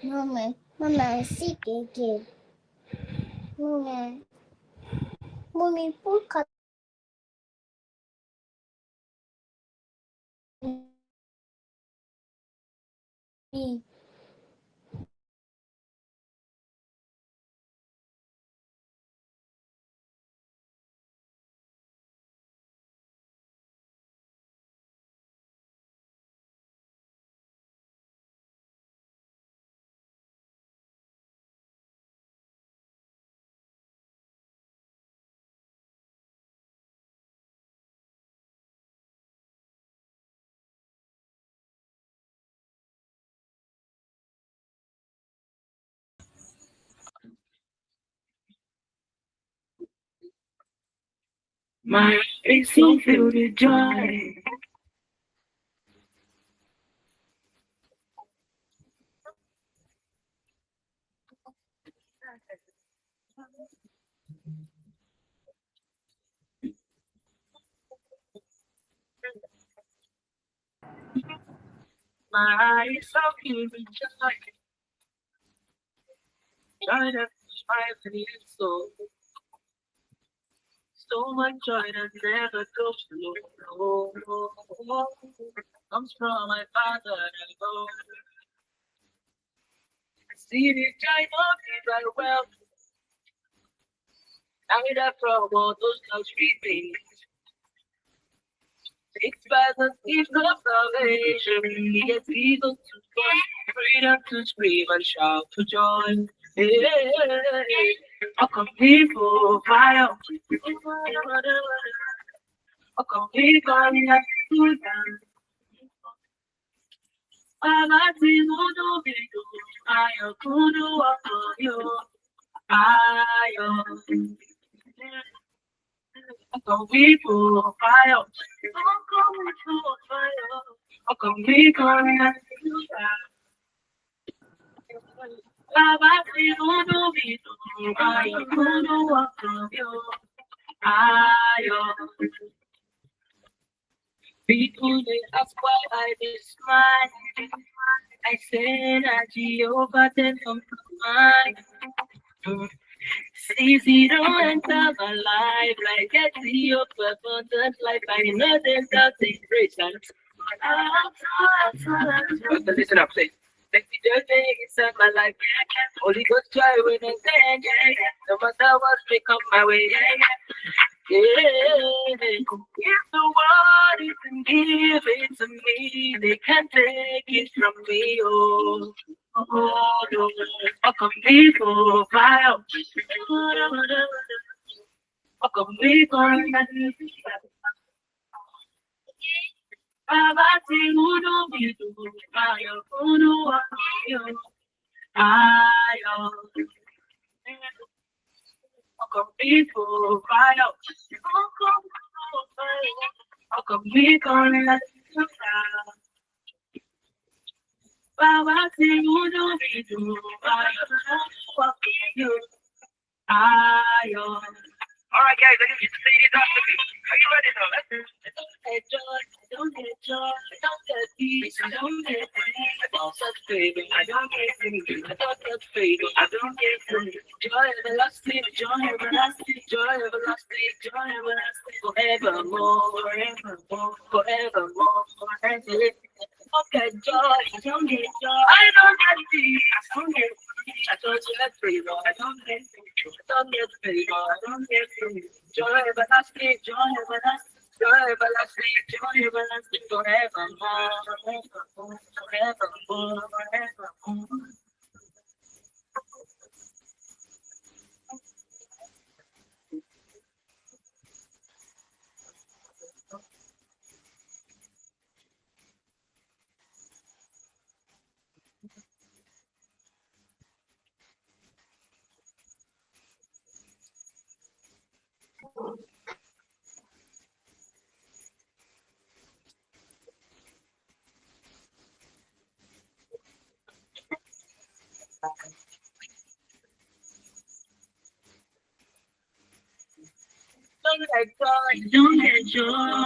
Mama, sick again. Mommy, put me. My face so filled with joy. My eyes so filled with joy. Joy that smiles in soul. So much joy that never goes low. Comes from my Father alone. See the joy of Israel well. Carried up from all those clouds creeping. Takes by the gift of salvation. He gets people to find freedom to scream and shout for joy. Hey, I'll come people fire. I'll come people like food. I'm Come people fire. Come people people they ask why I smile. I say that Jehovah then come to mind. It's easy to enter my life, like I see your abundant life. I know there's nothing great. Listen up, please. Let me just make inside my life. Holy Ghost try when I say, no matter what may come my way. Yeah. If the world isn't give it to me, they can't take it from me. Oh, no. How come people fly out? How come people Baba say uno bidu ayo uno ayo come people cry out come people let you down Baba say uno bidu ayo all right, guys, I need you to say this after me. Are you ready now? I don't get joy, I don't get peace, I don't get peace, I don't get favor, I don't get favor, I don't get favor, I don't get favor. Joy everlasting, joy everlasting, joy everlasting, joy everlasting, forevermore, forevermore, forevermore, forevermore. Okay, joy, I don't get joy, I don't get peace, I don't get peace, I don't get favor, I don't get favor, I don't get favor, I don't get favor. Joy everlasting, joy everlasting, joy everlasting, joy everlasting, forevermore, forevermore, forevermore, forevermore. Don't get joy.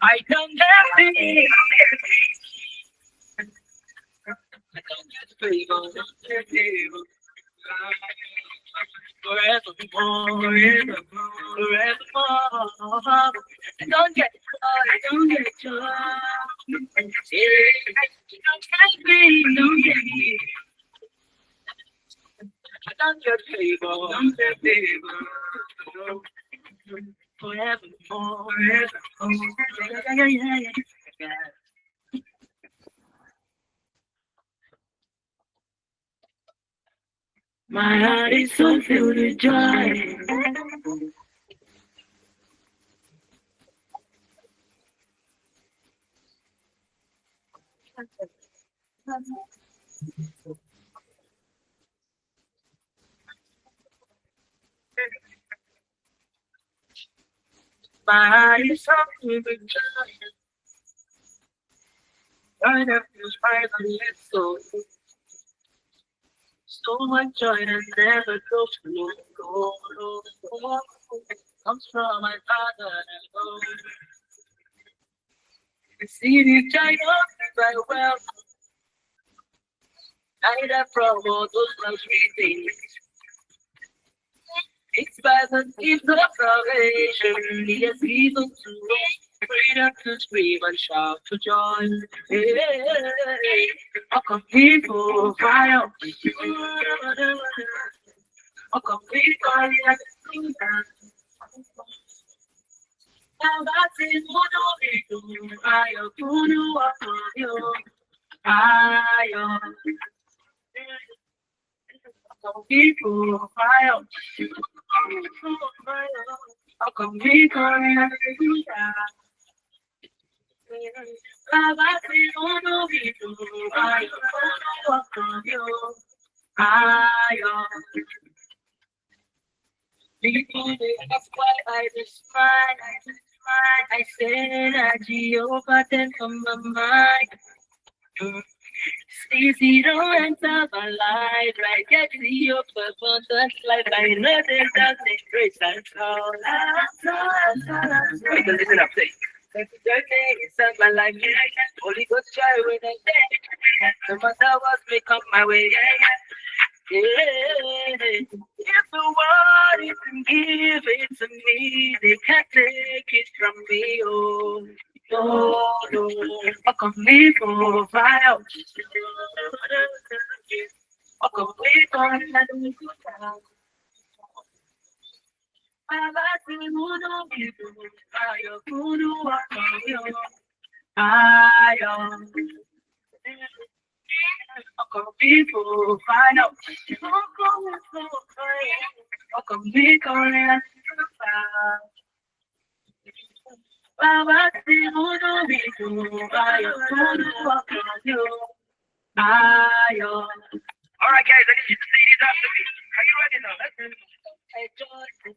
I don't get peace. I don't favor, forevermore, forevermore. I don't get joy, I don't get joy. Don't get me. I don't get favor, don't get favor. Forevermore, forevermore. Yeah. My heart is so filled with joy. My heart is so filled with joy. Joy that feels right on the soul. So much joy that never goes low. Comes from my Father and Lord. I see the joy of my wealth. I that from all those luxury things. It's by the gift of salvation. He has given to us freedom to scream and shout for joy. Hey, how come people cry out? How come people like to people cry out. How come we can't that's why I just smile. I said that Jehovah then from my mind. It's easy to enter my life, like I see your purpose, life. I know there's nothing great, that's all. Listen up, say. It's my life. Holy Ghost, try when I say. No matter what may come my way. Yeah. If the world isn't give it to me, they can't take it from me. Oh. No, I come live for fire. I come live for fire. I like to know people. I come people find out. I come live for fire. All right, guys, I need you to say this after me. Are you ready now? Let's do it. I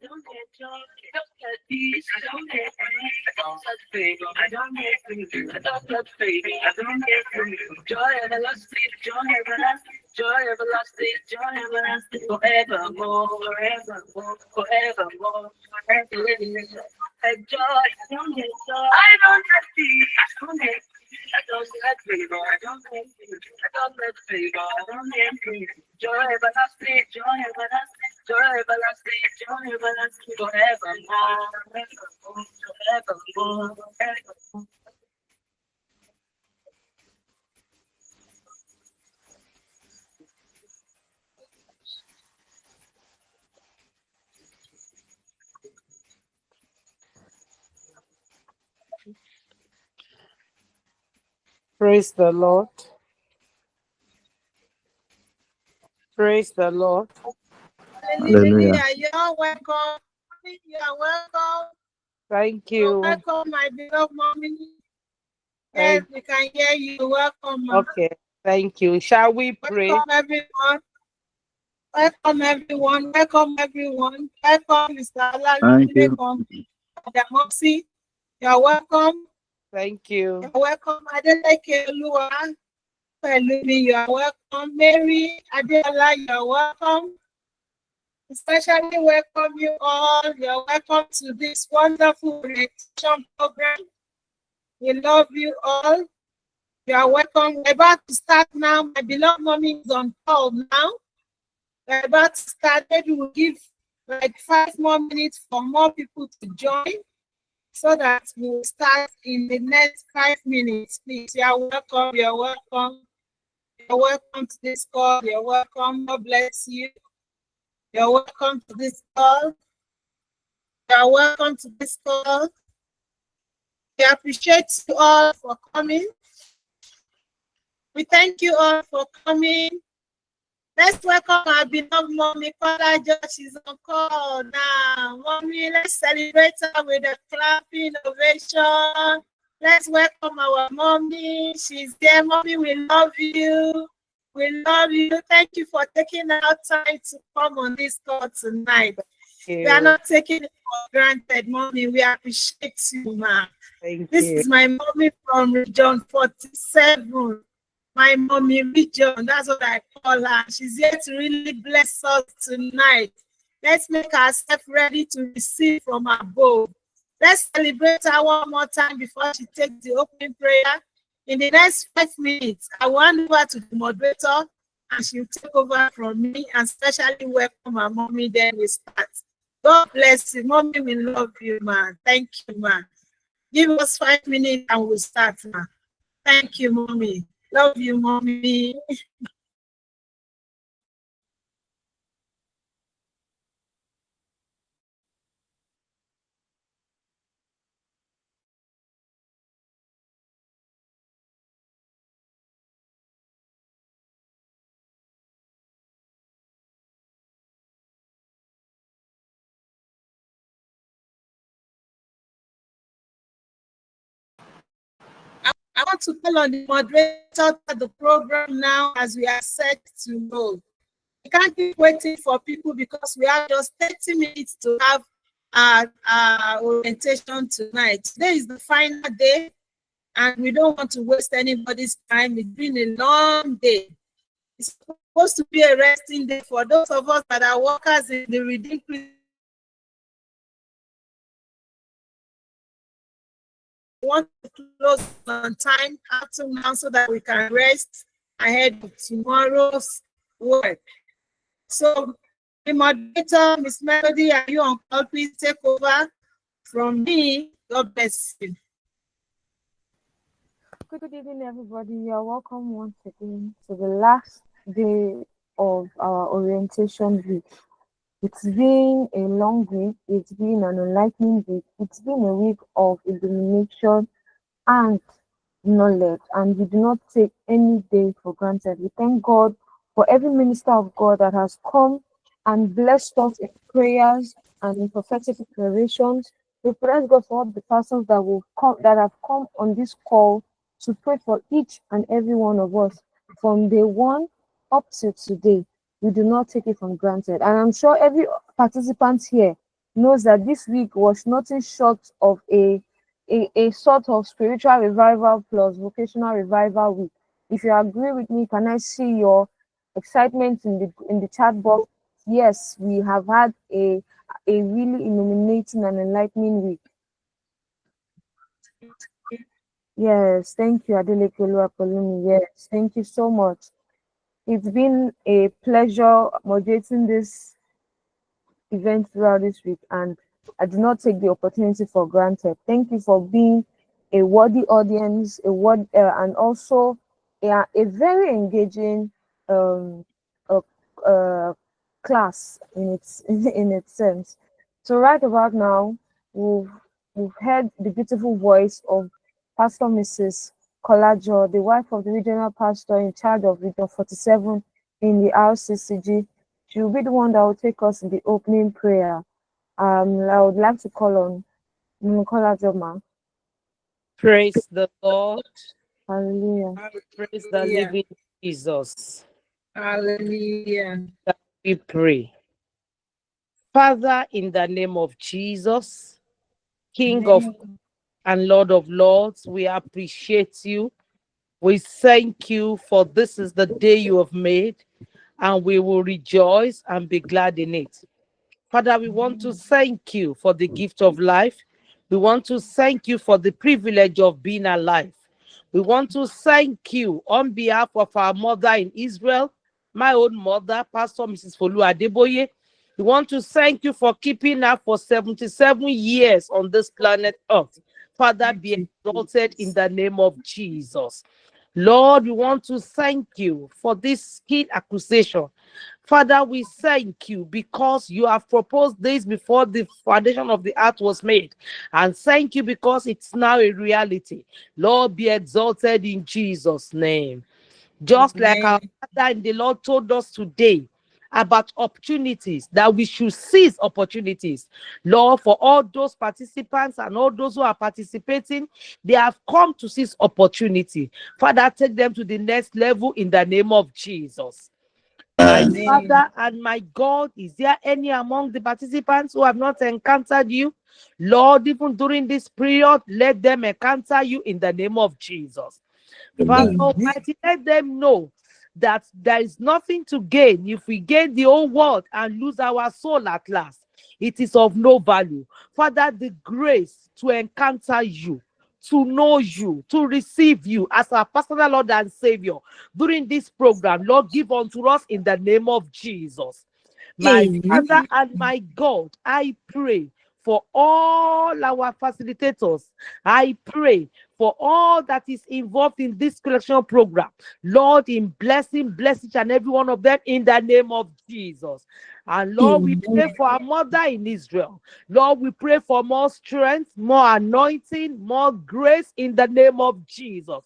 don't get joy, I don't get peace, I don't get peace, I don't get favor, I don't get peace, I don't get favor, I don't get peace. Joy everlasting, joy everlasting, joy everlasting, joy everlasting, forevermore, forevermore, forevermore, forevermore. I joy, I don't get joy, I don't get peace, I don't get peace, I don't get favor, I don't get peace, I don't get favor, I don't get peace. Joy everlasting, joy everlasting, joy everlasting, joy everlasting, forevermore, forevermore, forevermore. Praise the Lord. Praise the Lord. Hallelujah. You are welcome. You are welcome. Thank you. You're welcome, my beloved mommy. Yes, we can hear you. Welcome, Mama. Okay, thank you. Shall we pray? Welcome, everyone. Welcome, everyone. Welcome, everyone. Welcome, Mr. Thank you. Welcome, Moxie. You're welcome. Thank you. You're welcome, Adeleke Olua. You are welcome, Mary Adela. You're welcome. Especially welcome you all. You're welcome to this wonderful meditation program. We love you all. You are welcome. We're about to start now. My beloved mommy is on call now. We're about to start. Maybe we'll give like 5 more minutes for more people to join so that we'll start in the next 5 minutes. Please, you're welcome. You're welcome. You're welcome to this call. You're welcome. God bless you. You're welcome to this call. You're welcome to this call. We appreciate you all for coming. We thank you all for coming. Let's welcome our beloved mommy. Father Josh is on call now. Mommy, let's celebrate her with a clapping ovation. Let's welcome our mommy. She's there. Mommy, we love you. We love you. Thank you for taking our time to come on this call tonight. We are not taking it for granted, mommy. We appreciate you, ma. This is my mommy from region 47. My mommy region, that's what I call her. She's here to really bless us tonight. Let's make ourselves ready to receive from above. Let's celebrate her one more time before she takes the opening prayer. In the next 5 minutes, I will hand over to the moderator and she'll take over from me and especially welcome our mommy. Then we start. God bless you. Mommy, we love you, man. Thank you, man. Give us 5 minutes and we'll start, man. Thank you, mommy. Love you, mommy. I want to call on the moderator of the program now as we are set to go. We can't keep waiting for people because we have just 30 minutes to have our orientation tonight. Today is the final day and we don't want to waste anybody's time. It's been a long day. It's supposed to be a resting day for those of us that are workers in the Redeemed. We want to close on time after now so that we can rest ahead of tomorrow's work. So, the moderator, Miss Melody, are you on call? Please take over from me. God bless you. Good evening, everybody. You are welcome once again to the last day of our orientation week. It's been a long week. It's been an enlightening week. It's been a week of illumination and knowledge, and we do not take any day for granted. We thank God for every minister of God that has come and blessed us in prayers and in prophetic declarations. We praise God for all the persons that will come, that have come on this call to pray for each and every one of us from day one up to today. We do not take it for granted. And I'm sure every participant here knows that this week was nothing short of a sort of spiritual revival plus vocational revival week. If you agree with me, can I see your excitement in the chat box? Yes, we have had a really illuminating and enlightening week. Yes, thank you, Adeleke Apoloni. Yes, thank you so much. It's been a pleasure moderating this event throughout this week, and I do not take the opportunity for granted. Thank you for being a worthy audience, and also a very engaging class in its sense. So right about now, we've heard the beautiful voice of Pastor Mrs. Kolajo, the wife of the regional pastor in charge of Region 47 in the RCCG. She will be the one that will take us in the opening prayer. I would like to call on Kolajo, ma. Praise the Lord. Hallelujah. Praise the living Jesus. Hallelujah. We pray. Father, in the name of Jesus, King of and Lord of Lords, we appreciate you. We thank you for this is the day you have made, and we will rejoice and be glad in it. Father, we want to thank you for the gift of life. We want to thank you for the privilege of being alive. We want to thank you on behalf of our mother in Israel, my own mother, Pastor Mrs. Folu Adeboye. We want to thank you for keeping her for 77 years on this planet Earth. Father, be exalted in the name of Jesus. Lord, we want to thank you for this key accusation. Father, we thank you because you have proposed this before the foundation of the earth was made. And thank you because it's now a reality. Lord, be exalted in Jesus' name. Just like our Father in the Lord told us today about opportunities, that we should seize opportunities. Lord, for all those participants and all those who are participating, they have come to seize opportunity. Father, take them to the next level in the name of Jesus. My Father and my God, is there any among the participants who have not encountered you? Lord, even during this period, let them encounter you in the name of Jesus. Father Almighty, let them know that there is nothing to gain if we gain the whole world and lose our soul at last. It is of no value. Father, the grace to encounter you, to know you, to receive you as our personal Lord and Savior during this program, Lord, give unto us in the name of Jesus. My Father and my God, I pray for all our facilitators. I pray for all that is involved in this collection program. Lord, in bless each and every one of them in the name of Jesus. And Lord, we pray for our mother in Israel. Lord, we pray for more strength, more anointing, more grace in the name of Jesus.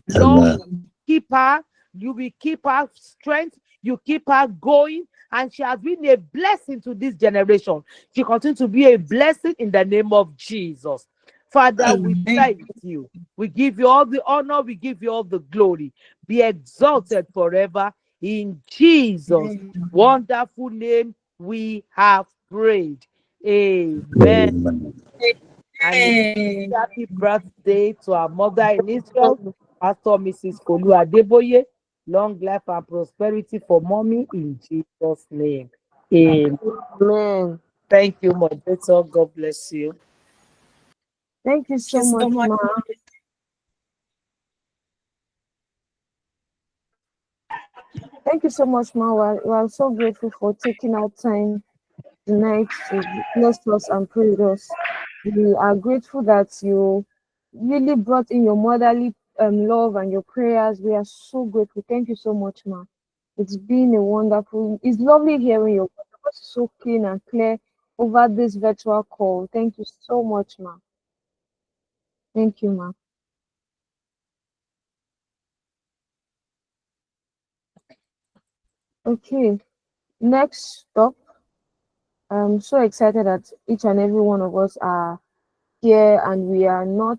Lord, keep her. You will keep her strength. You keep her going. And she has been a blessing to this generation. She continues to be a blessing in the name of Jesus. Father, we thank you. We give you all the honor. We give you all the glory. Be exalted forever. In Jesus' wonderful name, we have prayed. Amen. And happy birthday to our mother in Israel, Pastor Mrs. Folu Adeboye. Long life and prosperity for mommy in Jesus' name. Amen. Thank you, moderator. God bless you. Thank you so much, Ma. Thank you so much, Ma. We are so grateful for taking our time tonight to bless us and pray with us. We are grateful that you really brought in your motherly love and your prayers. We are so grateful. Thank you so much, Ma. It's been a wonderful, it's lovely hearing your voice so clean and clear over this virtual call. Thank you so much, Ma. Thank you, Ma. Okay, next stop. I'm so excited that each and every one of us are here and we are not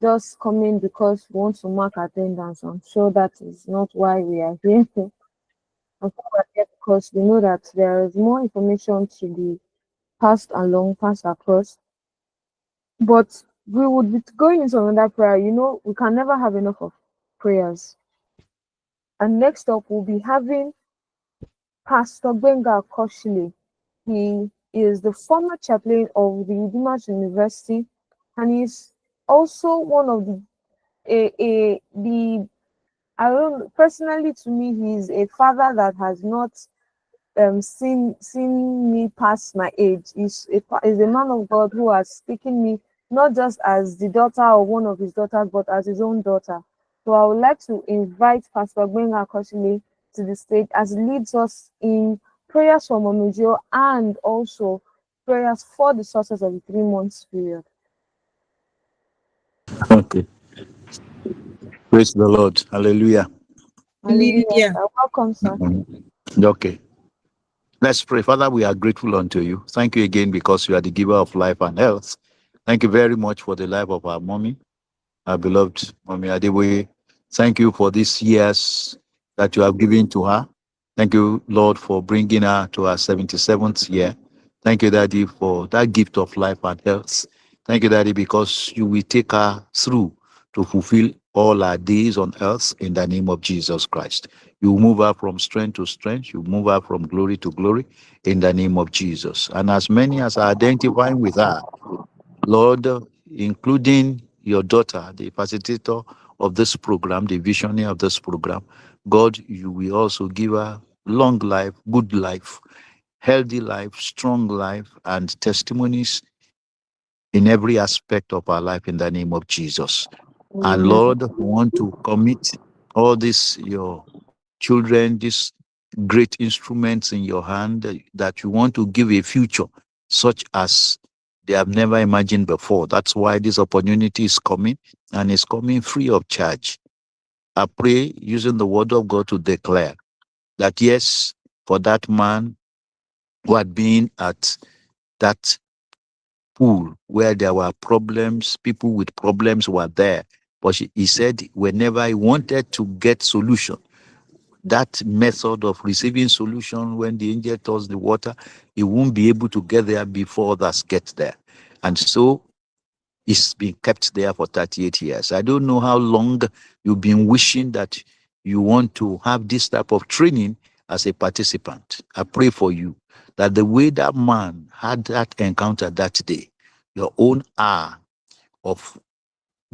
just coming because we want to mark attendance. I'm sure that is not why we are here. I'm here because we know that there is more information to be passed along, passed across. But we would be going into another prayer. You know, we can never have enough of prayers. And next up, we'll be having Pastor Benga Koshile. He is the former chaplain of the Redeemers University, and he's also one of the I don't personally, to me, he's a father that has not seen me past my age. He's a man of God who has taken me not just as the daughter of one of his daughters, but as his own daughter. So I would like to invite Pastor Benga Koshile to the stage as he leads us in prayers for Momijio and also prayers for the success of the 3 months period. Okay. Praise the Lord. Hallelujah. Hallelujah. Welcome, sir. Okay. Let's pray. Father, we are grateful unto you. Thank you again because you are the giver of life and health. Thank you very much for the life of our mommy, our beloved Mommy Adeboye. Thank you for these years that you have given to her. Thank you, Lord, for bringing her to her 77th year. Thank you, Daddy, for that gift of life and health. Thank you, Daddy, because you will take her through to fulfill all our days on earth in the name of Jesus Christ. You move her from strength to strength. You move her from glory to glory in the name of Jesus. And as many as are identifying with her, Lord, including your daughter, the facilitator of this program, the visionary of this program. God, you will also give her long life, good life, healthy life, strong life, and testimonies in every aspect of our life in the name of Jesus. And Lord, we want to commit all this, your children, these great instruments in your hand that you want to give a future such as they have never imagined before. That's why this opportunity is coming, and it's coming free of charge. I pray using the word of God to declare that yes, for that man who had been at that pool where there were problems, people with problems were there. But he said whenever he wanted to get solution, that method of receiving solution when the angel touches the water, he won't be able to get there before others get there. And so it's been kept there for 38 years. I don't know how long you've been wishing that you want to have this type of training as a participant. I pray for you that the way that man had that encounter that day, your own hour of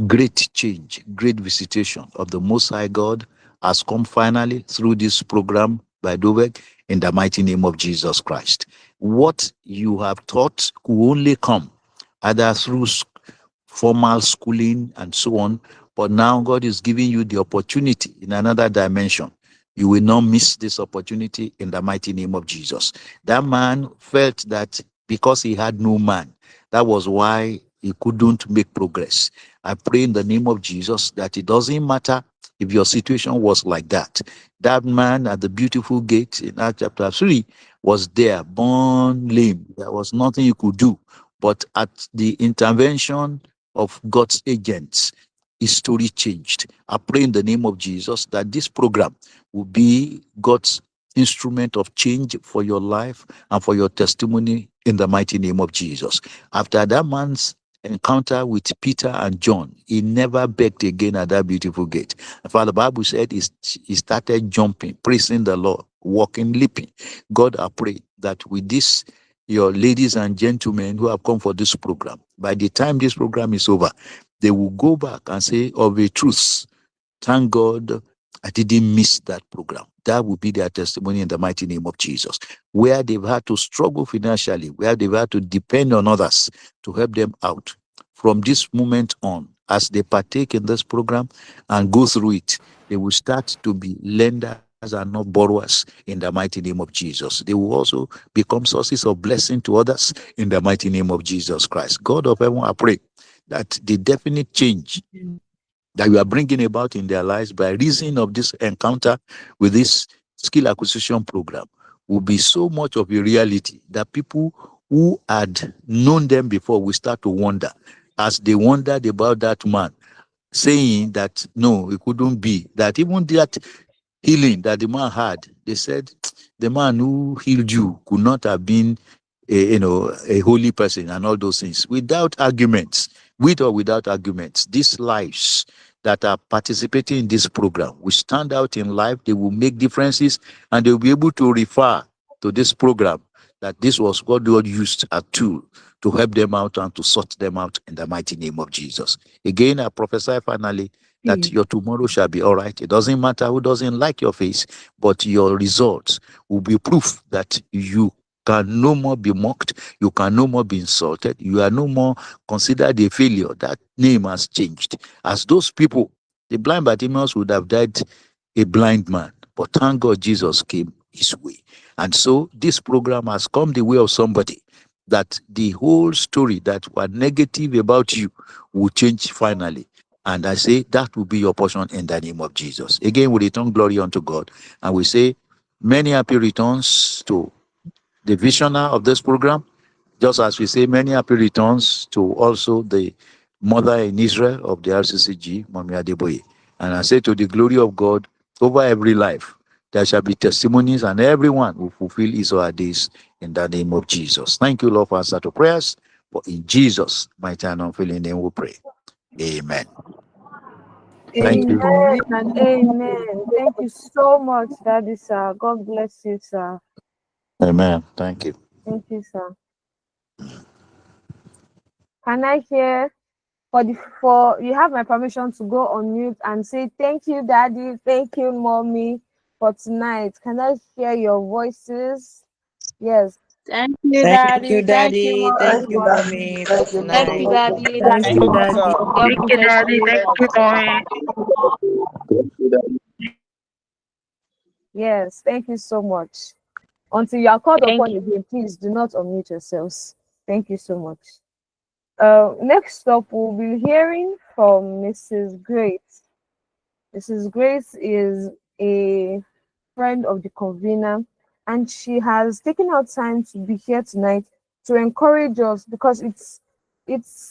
great change, great visitation of the Most High God has come finally through this program by Dovek in the mighty name of Jesus Christ. What you have taught could only come either through formal schooling and so on, but now God is giving you the opportunity in another dimension. You will not miss this opportunity in the mighty name of Jesus. That man felt that because he had no man, that was why he couldn't make progress. I pray in the name of Jesus that it doesn't matter if your situation was like that. That man at the beautiful gate in Acts chapter 3 was there, born lame. There was nothing he could do. But at the intervention of God's agents, his story changed. I pray in the name of Jesus that this program will be God's instrument of change for your life and for your testimony in the mighty name of Jesus. After that man's encounter with Peter and John, he never begged again at that beautiful gate. In fact, the Bible said he started jumping, praising the Lord, walking, leaping. God, I pray that with this, your ladies and gentlemen who have come for this program, by the time this program is over, they will go back and say, of a truth, thank God I didn't miss that program. That will be their testimony in the mighty name of Jesus. Where they've had to struggle financially, where they've had to depend on others to help them out. From this moment on, as they partake in this program and go through it, they will start to be lenders and not borrowers in the mighty name of Jesus. They will also become sources of blessing to others in the mighty name of Jesus Christ. God of heaven, I pray that the definite change that you are bringing about in their lives by reason of this encounter with this skill acquisition program will be so much of a reality that people who had known them before will start to wonder, as they wondered about that man, saying that no, it couldn't be, that even that healing that the man had, they said the man who healed you could not have been a holy person and all those things. Without arguments, with or without arguments, these lives that are participating in this program will stand out in life. They will make differences, and they will be able to refer to this program that this was what God used a tool to help them out and to sort them out in the mighty name of Jesus. Again, I prophesy finally that your tomorrow shall be all right. It doesn't matter who doesn't like your face, but your results will be proof that you can no more be mocked, you can no more be insulted, you are no more considered a failure. That name has changed. As those people, the blind Bartimaeus would have died a blind man, but thank God Jesus came his way. And so this program has come the way of somebody that the whole story that were negative about you will change finally. And I say that will be your portion in the name of Jesus. Again, we return glory unto God, and we say many happy returns to the visionary of this program, just as we say many happy returns to also the mother in Israel of the RCCG, Mami Adeboye. And I say to the glory of God over every life, there shall be testimonies, and everyone will fulfill his or her days in the name of Jesus. Thank you, Lord, for answer to prayers. For in Jesus' mighty and unfailing name we pray. Amen. Thank you. Amen and amen. Thank you so much, Daddy, sir. God bless you, sir. Amen. Thank you. Thank you, sir. Can I hear for you have my permission to go on mute and say thank you, Daddy, thank you, Mommy, for tonight. Can I hear your voices? Yes. Thank you, Thank you, Daddy. Thank you, Daddy. Thank you, Mommy. Mommy, for Thank you, tonight. Daddy. Thank Thank you, you, Daddy. Mommy. God Thank you, bless Daddy. you. Thank you, Mommy. Yes, thank you so much. Until you are called Thank upon again, please do not unmute yourselves. Thank you so much. Next up, we'll be hearing from Mrs. Grace. Mrs. Grace is a friend of the convener, and she has taken out time to be here tonight to encourage us, because it's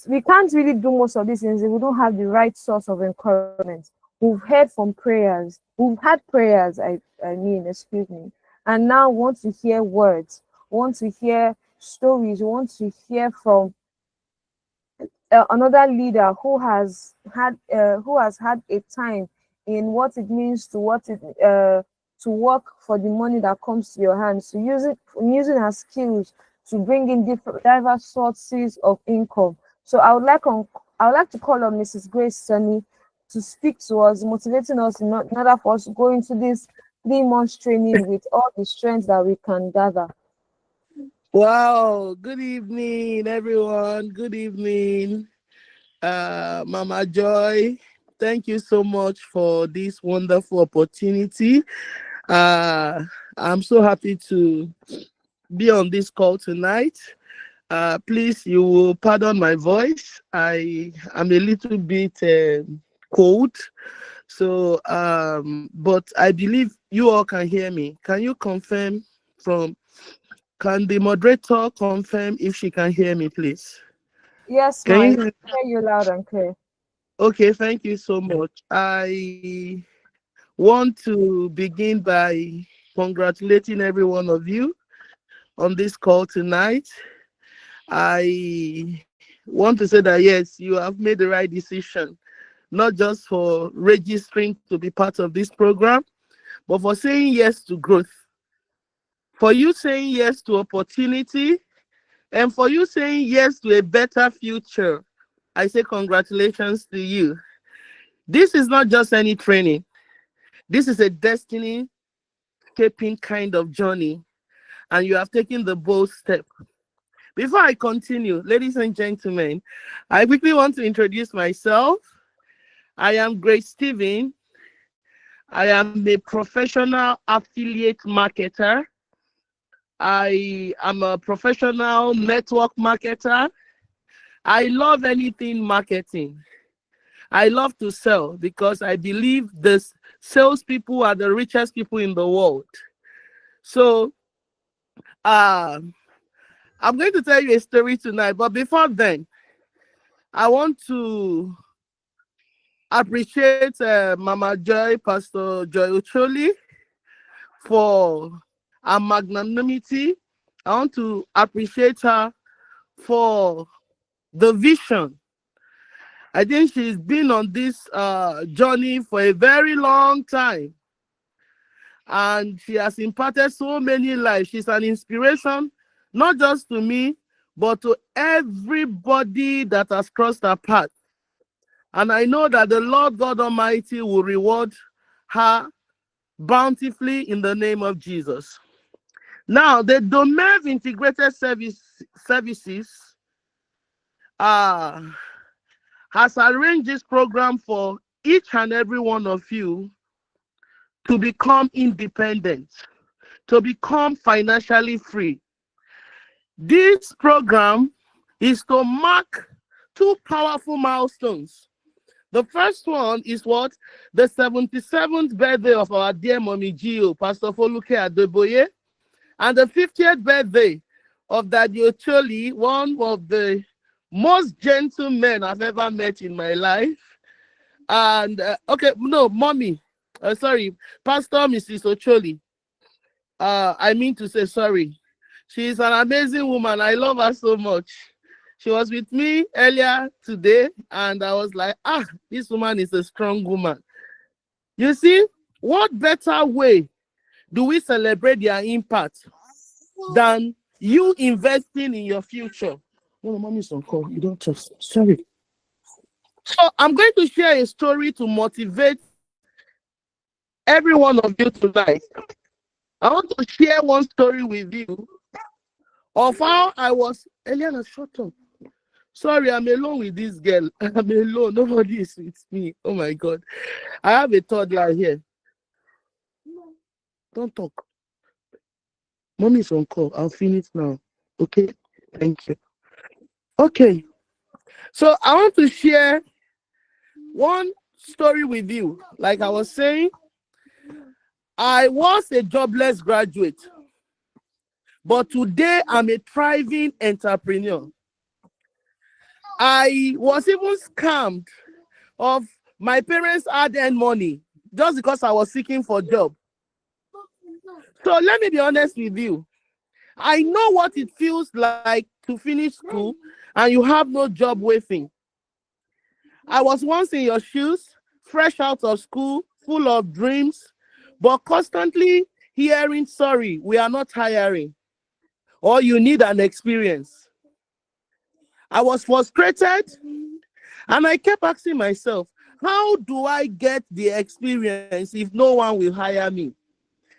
we can't really do most of these things if we don't have the right source of encouragement. We've heard from prayers, we've had prayers, I mean, excuse me, and now we want to hear words, we want to hear stories, we want to hear from another leader who has had a time in what it means to work for the money that comes to your hands, to using our skills to bring in different diverse sources of income. So I would like to call on Mrs. Grace Sunny to speak to us, motivating us in order for us to go into this 3 months training with all the strength that we can gather. Wow, good evening, everyone. Good evening, Mama Joy. Thank you so much for this wonderful opportunity. I'm so happy to be on this call tonight. Please, you will pardon my voice. I am a little bit cold. So, but I believe you all can hear me. Can you confirm can the moderator confirm if she can hear me, please? Yes, Can ma'am. you? Hear you loud and clear. Okay, thank you so much. I want to begin by congratulating every one of you on this call tonight. I want to say that yes, you have made the right decision, not just for registering to be part of this program, but for saying yes to growth, for you saying yes to opportunity, and for you saying yes to a better future. I say congratulations to you. This is not just any training. This is a destiny shaping kind of journey, and you have taken the bold step. Before I continue, ladies and gentlemen, I quickly want to introduce myself. I am Grace Stephen. I am a professional affiliate marketer. I am a professional network marketer. I love anything marketing. I love to sell because I believe the salespeople are the richest people in the world. So I'm going to tell you a story tonight, but before then, I want to appreciate Mama Joy, Pastor Joy Ocholi, for her magnanimity. I want to appreciate her for the vision. I think she's been on this journey for a very long time, and she has imparted so many lives. She's an inspiration, not just to me, but to everybody that has crossed her path. And I know that the Lord God Almighty will reward her bountifully in the name of Jesus. Now, the Domain Integrated Services has arranged this program for each and every one of you to become independent, to become financially free. This program is to mark 2 powerful milestones. The first one is what? The 77th birthday of our dear mommy Gio, Pastor Foluke Adeboye, and the 50th birthday of Daddy Ocholi, one of the most gentle men I've ever met in my life. And mommy, sorry, Pastor Mrs. Ocholi. I mean to say sorry. She's an amazing woman. I love her so much. She was with me earlier today, and I was like, this woman is a strong woman. You see, what better way do we celebrate their impact than you investing in your future? No, mommy's on call. You don't trust. Sorry. I'm going to share a story to motivate every one of you tonight. I want to share one story with you of how I was. Eliana, shut up. Sorry, I'm alone with this girl. I'm alone. Nobody is with me. Oh my God. I have a toddler here. Don't talk. Mommy's on call. I'll finish now. Okay? Thank you. Okay. So I want to share one story with you. Like I was saying, I was a jobless graduate, but today I'm a thriving entrepreneur. I was even scammed of my parents' hard-earned money just because I was seeking for a job. So let me be honest with you. I know what it feels like to finish school and you have no job waiting. I was once in your shoes, fresh out of school, full of dreams, but constantly hearing, sorry, we are not hiring, or you need an experience. I was frustrated and I kept asking myself, how do I get the experience if no one will hire me?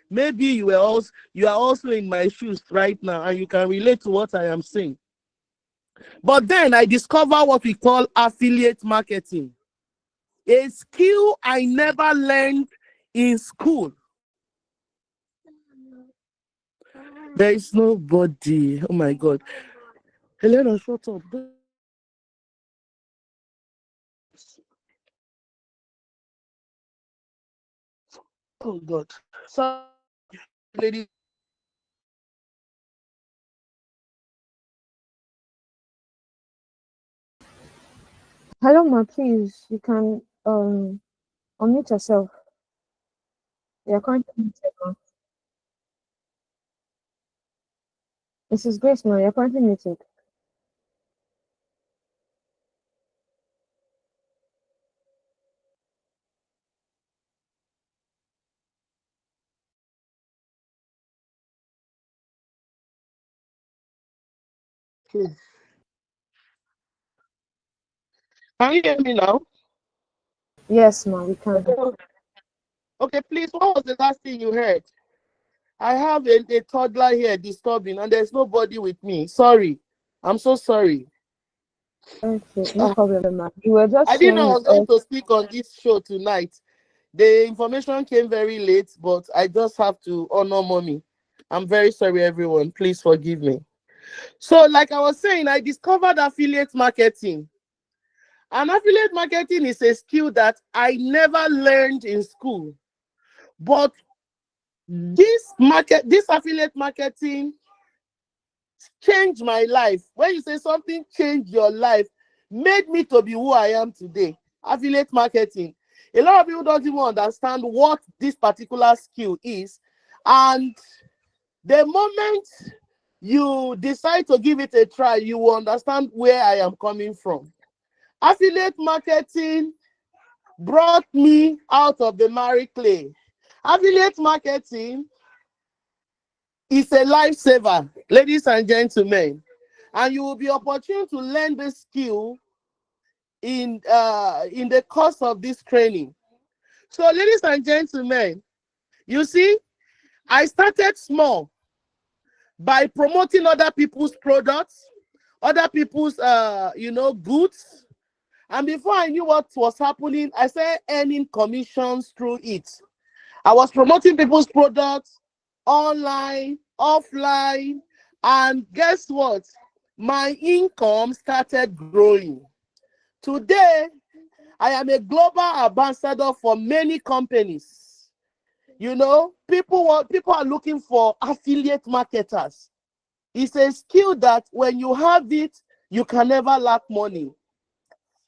Maybe you are also in my shoes right now and you can relate to what I am saying. But then I discovered what we call affiliate marketing, a skill I never learned in school. There is nobody. Oh my God. Helena, shut up. Oh God. Sorry, lady. Hello, ma, please. You can unmute yourself. You're currently muted, ma. Mrs. Grace, ma, you're currently muted. Can you hear me now? Yes, ma, we can. Okay, please, what was the last thing you heard? I have a toddler here disturbing and there's nobody with me. Sorry. I'm so sorry. Okay, no problem, ma. You were just I didn't sharing know I with was going us. to speak on this show tonight. The information came very late, but I just have to honor mommy. I'm very sorry, everyone. Please forgive me. So, like I was saying, I discovered affiliate marketing. And affiliate marketing is a skill that I never learned in school. But this affiliate marketing changed my life. When you say something changed your life, made me to be who I am today. Affiliate marketing. A lot of people don't even understand what this particular skill is. And the moment you decide to give it a try, you will understand where I am coming from. Affiliate marketing brought me out of the marry clay. Affiliate marketing is a lifesaver, ladies and gentlemen. And you will be opportune to learn this skill in the course of this training. So, ladies and gentlemen, you see, I started small by promoting other people's products, other people's goods. And before I knew what was happening, I started earning commissions through it. I was promoting people's products online, offline, and guess what? My income started growing. Today, I am a global ambassador for many companies. You know, people are looking for affiliate marketers. It's a skill that when you have it, you can never lack money.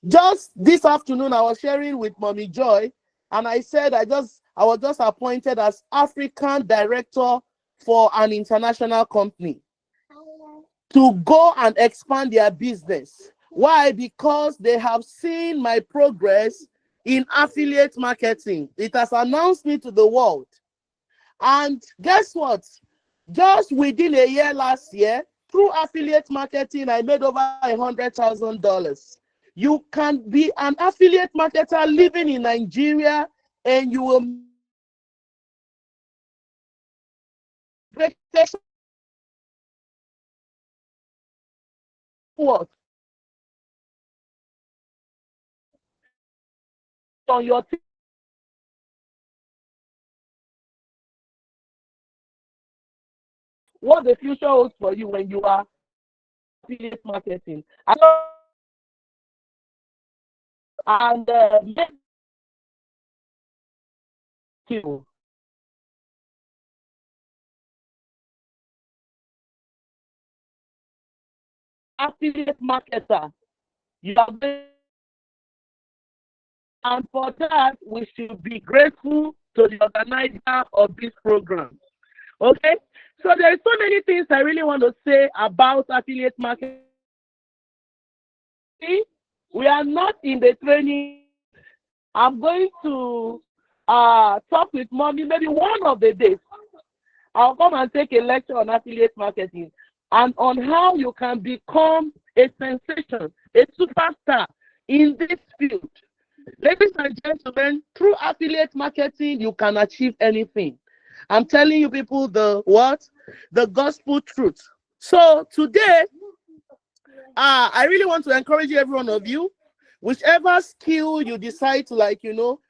Just this afternoon, I was sharing with Mommy Joy, and I said I was just appointed as African director for an international company to go and expand their business. Why? Because they have seen my progress in affiliate marketing. It has announced me to the world. And guess what? Just within a year last year, through affiliate marketing, I made over $100,000. You can be an affiliate marketer living in Nigeria, and you will break what on your team. What the future holds for you when you are affiliate marketing. And make you affiliate marketer. You are going, and for that we should be grateful to the organizer of this program. Okay, so there are so many things I really want to say about affiliate marketing. We are not in the training. I'm going to talk with mommy maybe one of the days. I'll come and take a lecture on affiliate marketing and on how you can become a sensation, a superstar in this field. Ladies and gentlemen, through affiliate marketing, you can achieve anything. I'm telling you people the what? The gospel truth. So today, I really want to encourage every one of you, whichever skill you decide to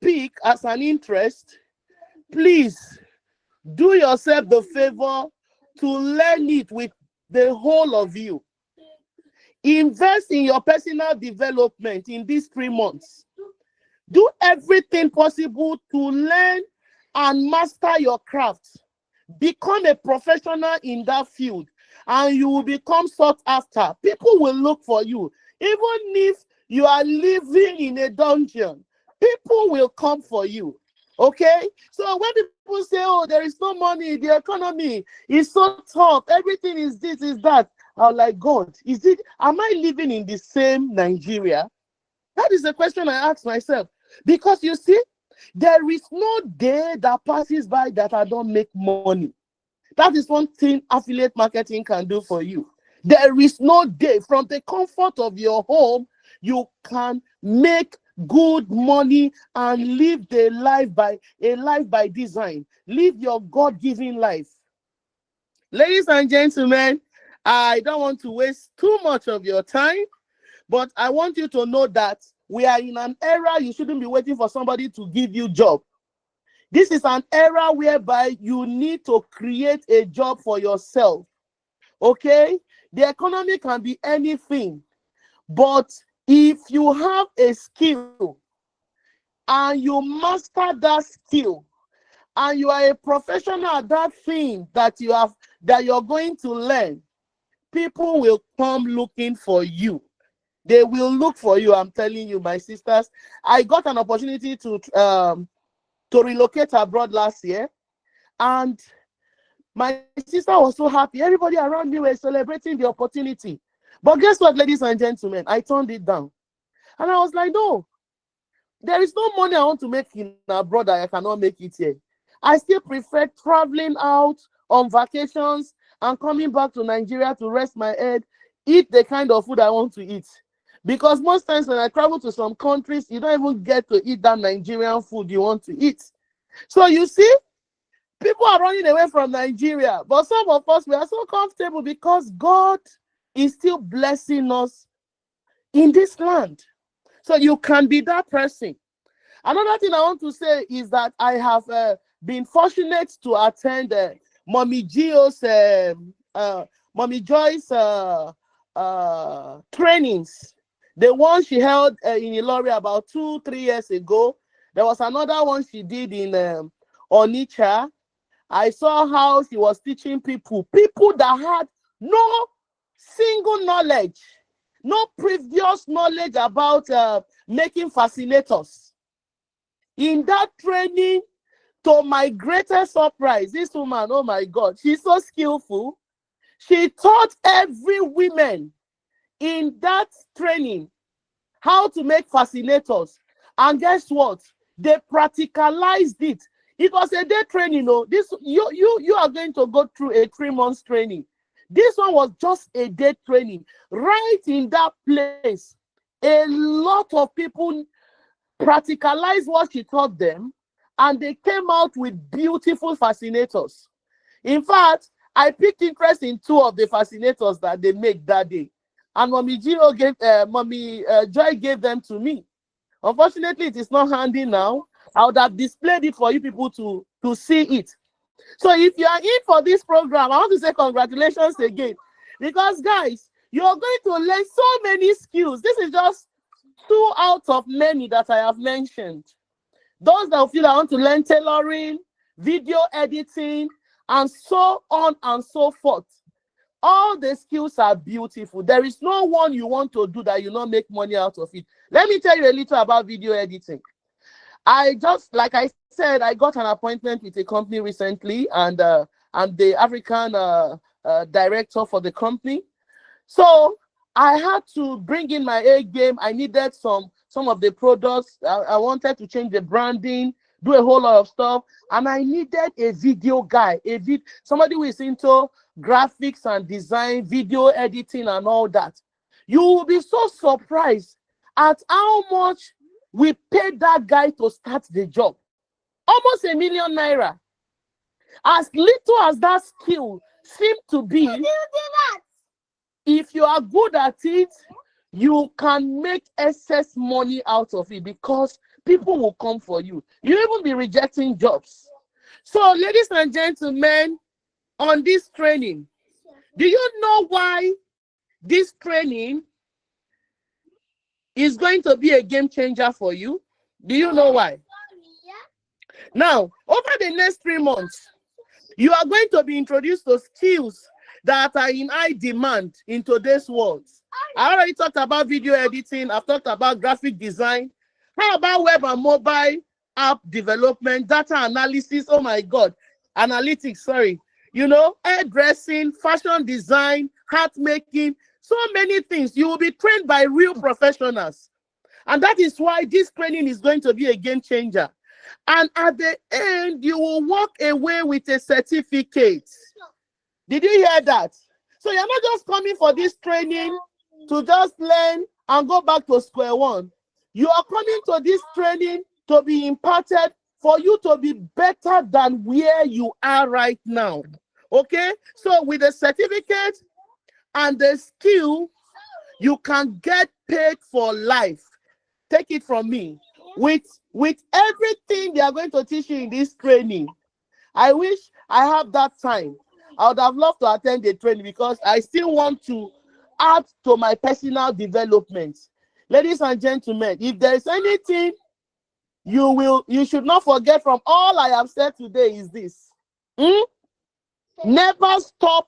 pick as an interest, please do yourself the favor to learn it with the whole of you. Invest in your personal development in these 3 months. Do everything possible to learn and master your craft. Become a professional in that field, and you will become sought after. People will look for you. Even if you are living in a dungeon, people will come for you. Okay? So when people say, oh, there is no money, the economy is so tough, everything is this, is that, I'm like, God, am I living in the same Nigeria? That is the question I ask myself. Because you see, there is no day that passes by that I don't make money. That is one thing affiliate marketing can do for you. There is no day from the comfort of your home you can make good money and live a life by design. Live your God-given life. Ladies and gentlemen, I don't want to waste too much of your time, but I want you to know that we are in an era you shouldn't be waiting for somebody to give you a job. This is an era whereby you need to create a job for yourself. Okay? The economy can be anything, but if you have a skill and you master that skill and you are a professional at that thing that you're going to learn, people will come looking for you. They will look for you. I'm telling you, my sisters. I got an opportunity to relocate abroad last year, and my sister was so happy. Everybody around me were celebrating the opportunity. But guess what, ladies and gentlemen? I turned it down. And I was like, no, there is no money I want to make in abroad that I cannot make it here. I still prefer traveling out on vacations and coming back to Nigeria to rest my head, eat the kind of food I want to eat. Because most times when I travel to some countries, you don't even get to eat that Nigerian food you want to eat. So you see, people are running away from Nigeria. But some of us, we are so comfortable because God is still blessing us in this land. So you can be that person. Another thing I want to say is that I have been fortunate to attend Mommy Joy's trainings. The one she held in Ilori about 2-3 years ago. There was another one she did in Onitsha. I saw how she was teaching people that had no single knowledge, no previous knowledge about making fascinators. In that training, to my greatest surprise, this woman, oh my God, she's so skillful. She taught every woman in that training how to make fascinators. And guess what? They practicalized it. It was a day training. You are going to go through a 3 months training. This one was just a day training right in that place A lot of people practicalized what she taught them, and they came out with beautiful fascinators. In fact, I picked interest in 2 of the fascinators that they make that day, and Mommy Joy gave them to me. Unfortunately, it is not handy now. I would have displayed it for you people to see it. So if you are in for this program, I want to say congratulations again, because guys, you are going to learn so many skills. This is just 2 out of many that I have mentioned. Those that feel I want to learn tailoring, video editing, and so on and so forth. All the skills are beautiful. There is no one you want to do that you not make money out of it. Let me tell you a little about video editing. Like I said, I got an appointment with a company recently, and I'm the African director for the company. So I had to bring in my A game. I needed some of the products. I wanted to change the branding, do a whole lot of stuff, and I needed a video guy, somebody who is into graphics and design, video editing, and all that. You will be so surprised at how much we paid that guy to start the job. Almost ₦1 million. As little as that skill seemed to be, if you are good at it, you can make excess money out of it, because people will come for you. You even be rejecting jobs. So, ladies and gentlemen, on this training, do you know why this training is going to be a game changer for you? Do you know why? Now, over the next 3 months, you are going to be introduced to skills that are in high demand in today's world. I already talked about video editing. I've talked about graphic design. How about web and mobile app development, data analysis? Oh my God, analytics, sorry. You know, hairdressing, fashion design, hat making, so many things. You will be trained by real professionals. And that is why this training is going to be a game changer. And at the end, you will walk away with a certificate. Did you hear that? So you're not just coming for this training to just learn and go back to square one. You are coming to this training to be imparted for you to be better than where you are right now. Okay? So with the certificate and the skill, you can get paid for life. Take it from me. With everything they are going to teach you in this training, I wish I have that time. I would have loved to attend the training, because I still want to add to my personal development. Ladies and gentlemen, if there is anything you should not forget from all I have said today is this. Never stop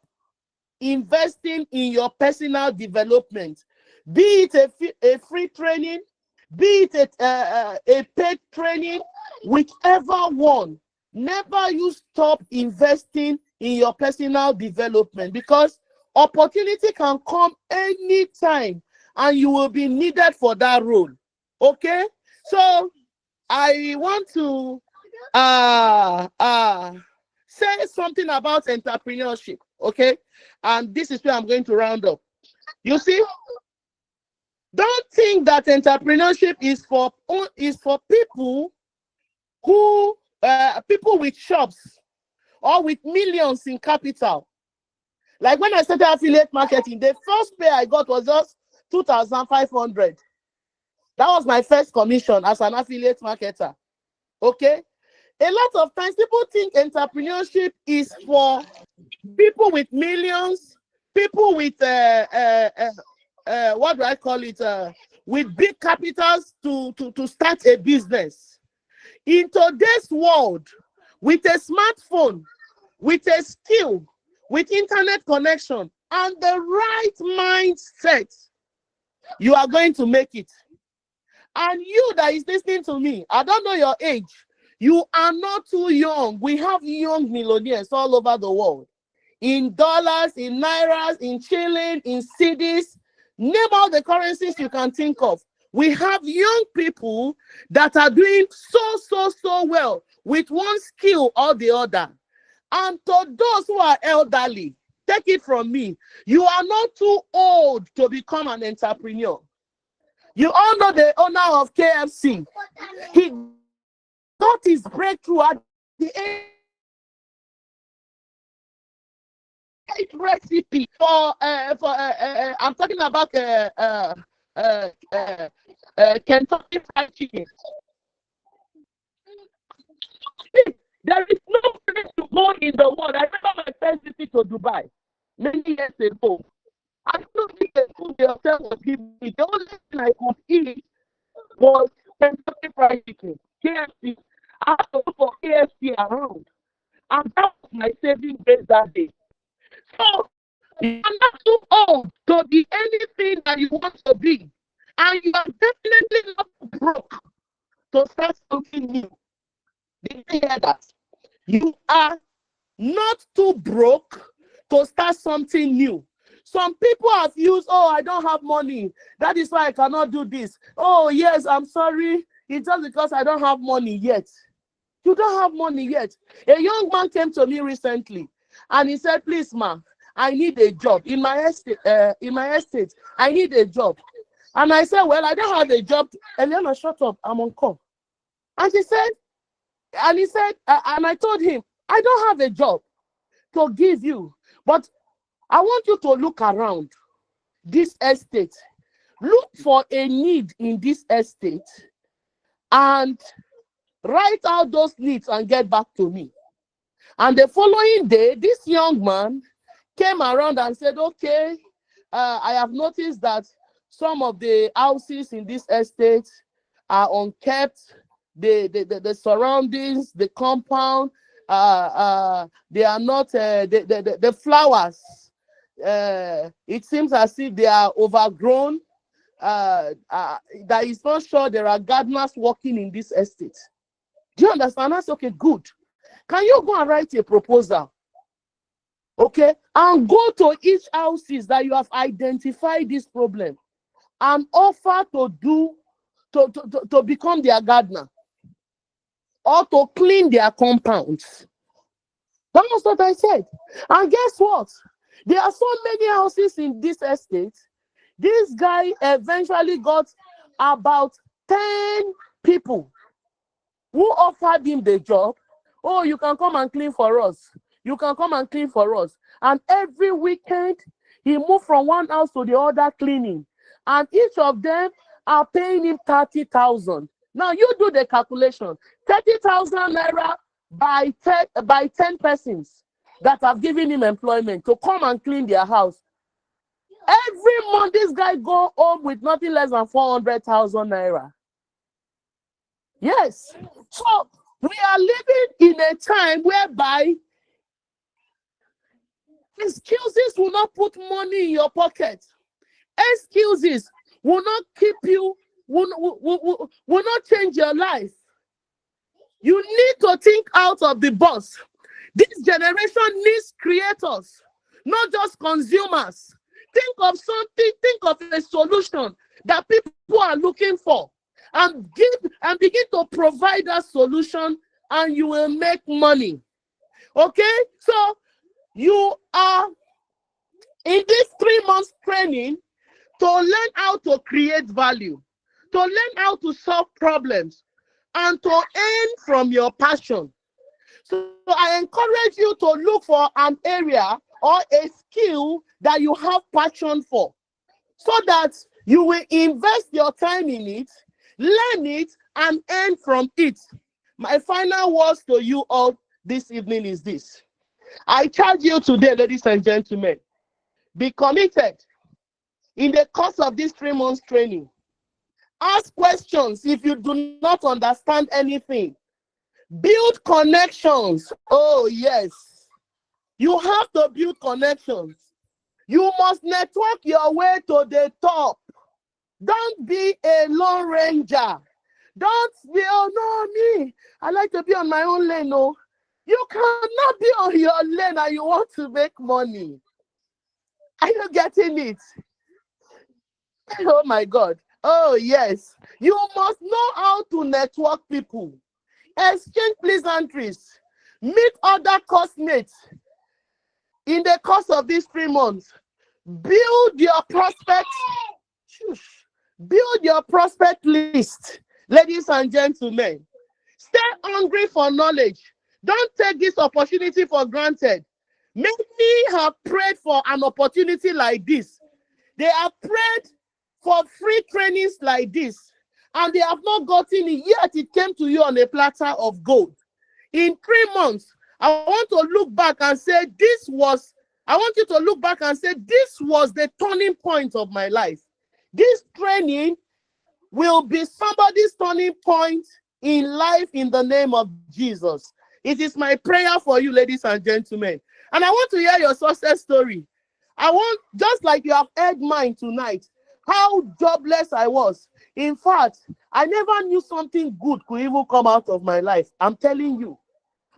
investing in your personal development. Be it a free training, be it a paid training, whichever one. Never you stop investing in your personal development, because opportunity can come anytime and you will be needed for that role. Okay? So I want to say something about entrepreneurship. Okay? And this is where I'm going to round up. You see, don't think that entrepreneurship is for people who people with shops or with millions in capital. Like when I started affiliate marketing, the first pay I got was just 2,500. That was my first commission as an affiliate marketer. Okay? A lot of times people think entrepreneurship is for people with millions, people with what do I call it? With big capitals to start a business. In today's world, with a smartphone, with a skill, with internet connection, and the right mindset, you are going to make it. And you that is listening to me, I don't know your age. You are not too young. We have young millionaires all over the world. In dollars, in nairas, in shilling, in cedis. Name all the currencies you can think of. We have young people that are doing so well with one skill or the other. And to those who are elderly, take it from me, you are not too old to become an entrepreneur. You all know the owner of KFC. He got his breakthrough at the recipe for I'm talking about Kentucky Fried Chicken. There is no place to go in the world. I remember my first visit to Dubai many years ago. I don't think the food the hotel was giving me. The only thing I could eat was Kentucky Fried Chicken, KFC. I had to look for KFC around. And that was my saving grace that day. So you're not too old to be anything that you want to be. And you are definitely not broke to start something new. Did you hear that? You are not too broke to start something new. Some people have used, oh, I don't have money. That is why I cannot do this. Oh, yes, I'm sorry. It's just because I don't have money yet. You don't have money yet. A young man came to me recently and he said, please, ma, I need a job in my estate. I need a job. And I said, well, I don't have a job. Eliana, shut up. I'm on call. And he said, and I told him, I don't have a job to give you, but I want you to look around this estate. Look for a need in this estate and write out those needs and get back to me. And the following day, this young man came around and said, okay, I have noticed that some of the houses in this estate are unkept. The surroundings, the compound, they are not, the flowers, it seems as if they are overgrown. That is not sure there are gardeners working in this estate. Do you understand? That's okay, good. Can you go and write a proposal? Okay, and go to each houses that you have identified this problem and offer to become their gardener or to clean their compounds. That was what I said. And guess what? There are so many houses in this estate. This guy eventually got about 10 people who offered him the job. Oh, you can come and clean for us. You can come and clean for us. And every weekend, he moved from one house to the other cleaning. And each of them are paying him 30,000. Now, you do the calculation. 30,000 naira by 10 persons that have given him employment to come and clean their house. Every month, this guy go home with nothing less than 400,000 naira. Yes. So, we are living in a time whereby excuses will not put money in your pocket. Excuses will not keep you, will not change your life. You need to think out of the box. This generation needs creators, not just consumers. Think of something, think of a solution that people are looking for and begin to provide that solution, and you will make money. Okay? So you are in this 3 months training to learn how to create value, to learn how to solve problems, and to earn from your passion. So I encourage you to look for an area or a skill that you have passion for, so that you will invest your time in it, learn it, and earn from it. My final words to you all this evening is this. I charge you today, ladies and gentlemen, be committed in the course of this 3 months training. Ask questions if you do not understand anything. Build connections. Oh, yes. You have to build connections. You must network your way to the top. Don't be a lone ranger. Don't be, oh no, me. I like to be on my own lane. No. You cannot be on your lane and you want to make money. Are you getting it? Oh my God. Oh yes. You must know how to network people. Exchange pleasantries. Meet other classmates in the course of these 3 months. Build your prospects. Build your prospect list, ladies and gentlemen. Stay hungry for knowledge. Don't take this opportunity for granted. Many have prayed for an opportunity like this. They have prayed for free trainings like this, and they have not gotten it, yet it came to you on a platter of gold. In 3 months, I want to look back and say, this was the turning point of my life. This training will be somebody's turning point in life in the name of Jesus. It is my prayer for you, ladies and gentlemen. And I want to hear your success story. I want, just like you have heard mine tonight, how jobless I was. In fact, I never knew something good could even come out of my life. I'm telling you,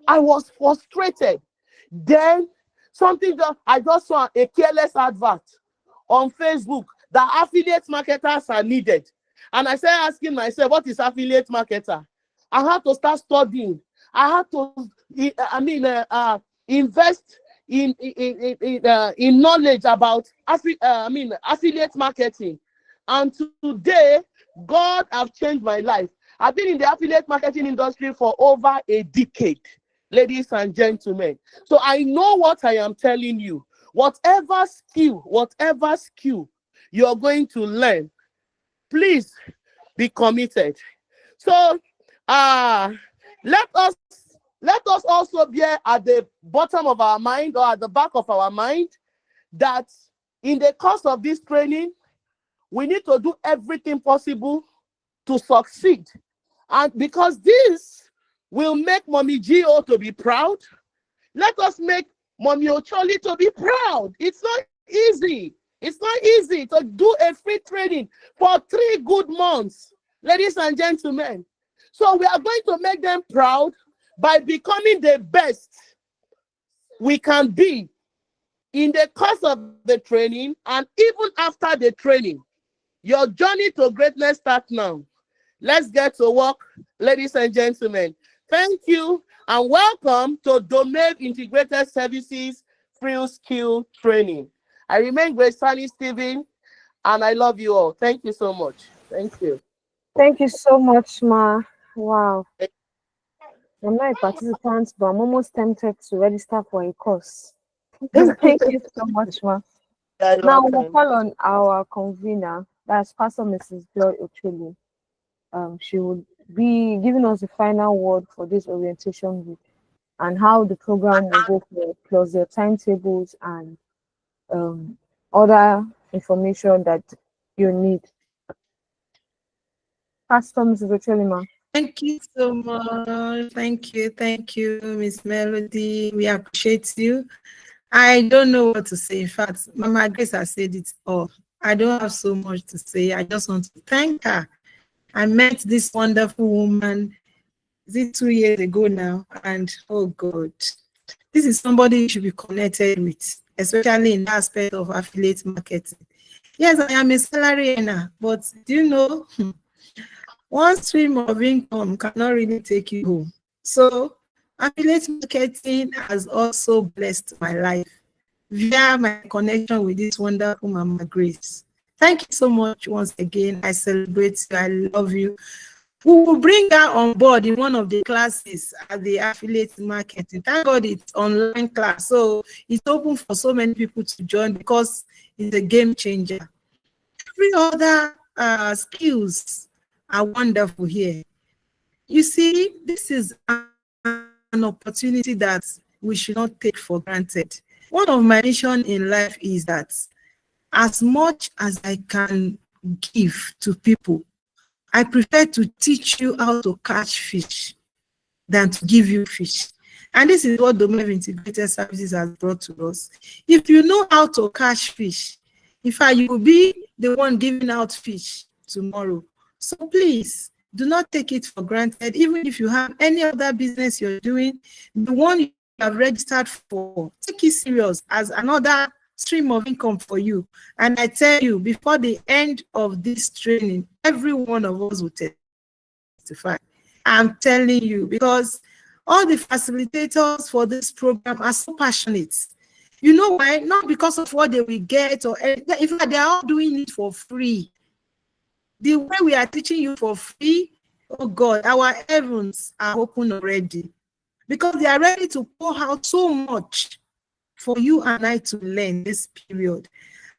I was frustrated. Then I just saw a careless advert on Facebook that affiliate marketers are needed. And I started asking myself, what is affiliate marketer? I had to start studying. I had to, invest in knowledge about affiliate marketing. And today, God have changed my life. I've been in the affiliate marketing industry for over a decade, ladies and gentlemen. So I know what I am telling you. Whatever skill you're going to learn, please be committed. So let us also be at the bottom of our mind, or at the back of our mind, that in the course of this training, we need to do everything possible to succeed. And because this will make Mommy Gio to be proud, let us make Mommy Ocholi to be proud. It's not easy. It's not easy to do a free training for 3 good months, ladies and gentlemen. So we are going to make them proud by becoming the best we can be in the course of the training, and even after the training. Your journey to greatness starts now. Let's get to work, ladies and gentlemen. Thank you and welcome to Domain Integrated Services Free Skill Training. I remain Grace Sally Stephen, and I love you all. Thank you so much. Thank you. Thank you so much, Ma. Wow. I'm not a participant, but I'm almost tempted to register for a course. Thank you so much, Ma. Now we'll call on our convener, that's Pastor Mrs. Joy Ocholi. She will be giving us the final word for this orientation week and how the program will go for, plus the timetables and other information that you need. Pastor Mrs. Ocholi, Ma. Thank you so much. Thank you, Miss Melody. We appreciate you. I don't know what to say. In fact, Mama Grace has said it all. I don't have so much to say. I just want to thank her. I met this wonderful woman, is it 2 years ago now? And oh God, this is somebody you should be connected with, especially in the aspect of affiliate marketing. Yes, I am a salary earner, but do you know, one stream of income cannot really take you home. So affiliate marketing has also blessed my life via my connection with this wonderful Mama Grace. Thank you so much once again. I celebrate you. I love you. We will bring her on board in one of the classes at the affiliate marketing. Thank God it's online class. So it's open for so many people to join because it's a game changer. Every other skills are wonderful here. You see, this is an opportunity that we should not take for granted. One of my mission in life is that as much as I can give to people, I prefer to teach you how to catch fish than to give you fish. And this is what Domain Integrated Services has brought to us. If you know how to catch fish, in fact, you will be the one giving out fish tomorrow. So please, do not take it for granted. Even if you have any other business you're doing, the one you have registered for, take it serious as another stream of income for you. And I tell you, before the end of this training, every one of us will testify. I'm telling you, because all the facilitators for this program are so passionate. You know why? Not because of what they will get or anything. In fact, they are all doing it for free. The way we are teaching you for free, oh God, our heavens are open already, because they are ready to pour out so much for you and I to learn this period.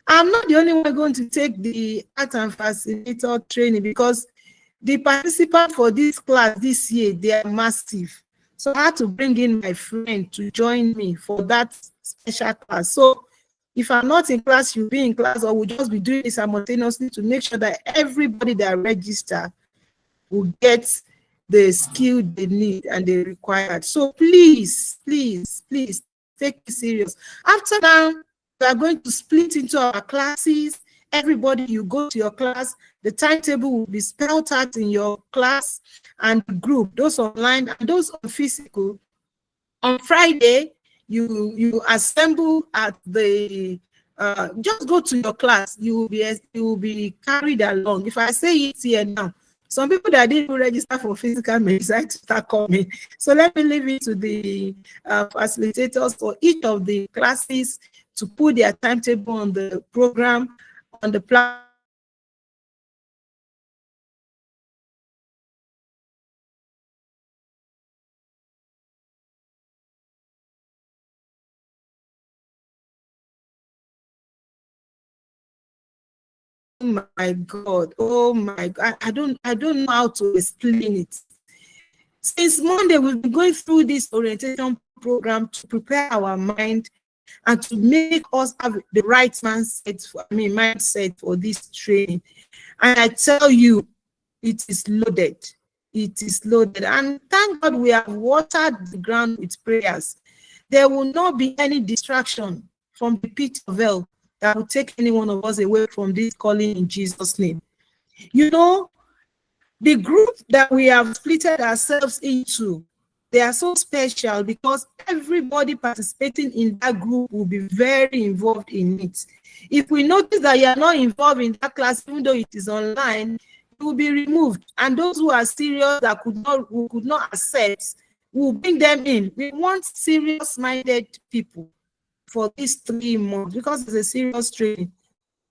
I'm not the only one going to take the art and facilitator training, because the participants for this class this year, they are massive. So I had to bring in my friend to join me for that special class. So if I'm not in class, you'll be in class, or we'll just be doing it simultaneously to make sure that everybody that register will get the skill they need and they required. So please, please, please take it serious. After that, we are going to split into our classes. Everybody, you go to your class, the timetable will be spelled out in your class and group, those online and those on physical. On Friday, you assemble at the just go to your class. You will be carried along. If I say it here now, some people that didn't register for physical may decide to start coming. So let me leave it to the facilitators for each of the classes to put their timetable on the program, on the platform. Oh my God, oh my God, I don't know how to explain it. Since Monday, we've been going through this orientation program to prepare our mind and to make us have the right mindset for this training. And I tell you, it is loaded. It is loaded. And thank God we have watered the ground with prayers. There will not be any distraction from the pit of hell that will take any one of us away from this calling in Jesus' name. You know, the group that we have splitted ourselves into, they are so special because everybody participating in that group will be very involved in it. If we notice that you are not involved in that class, even though it is online, you will be removed. And those who are serious that who could not accept, we will bring them in. We want serious-minded people for these 3 months because it's a serious training.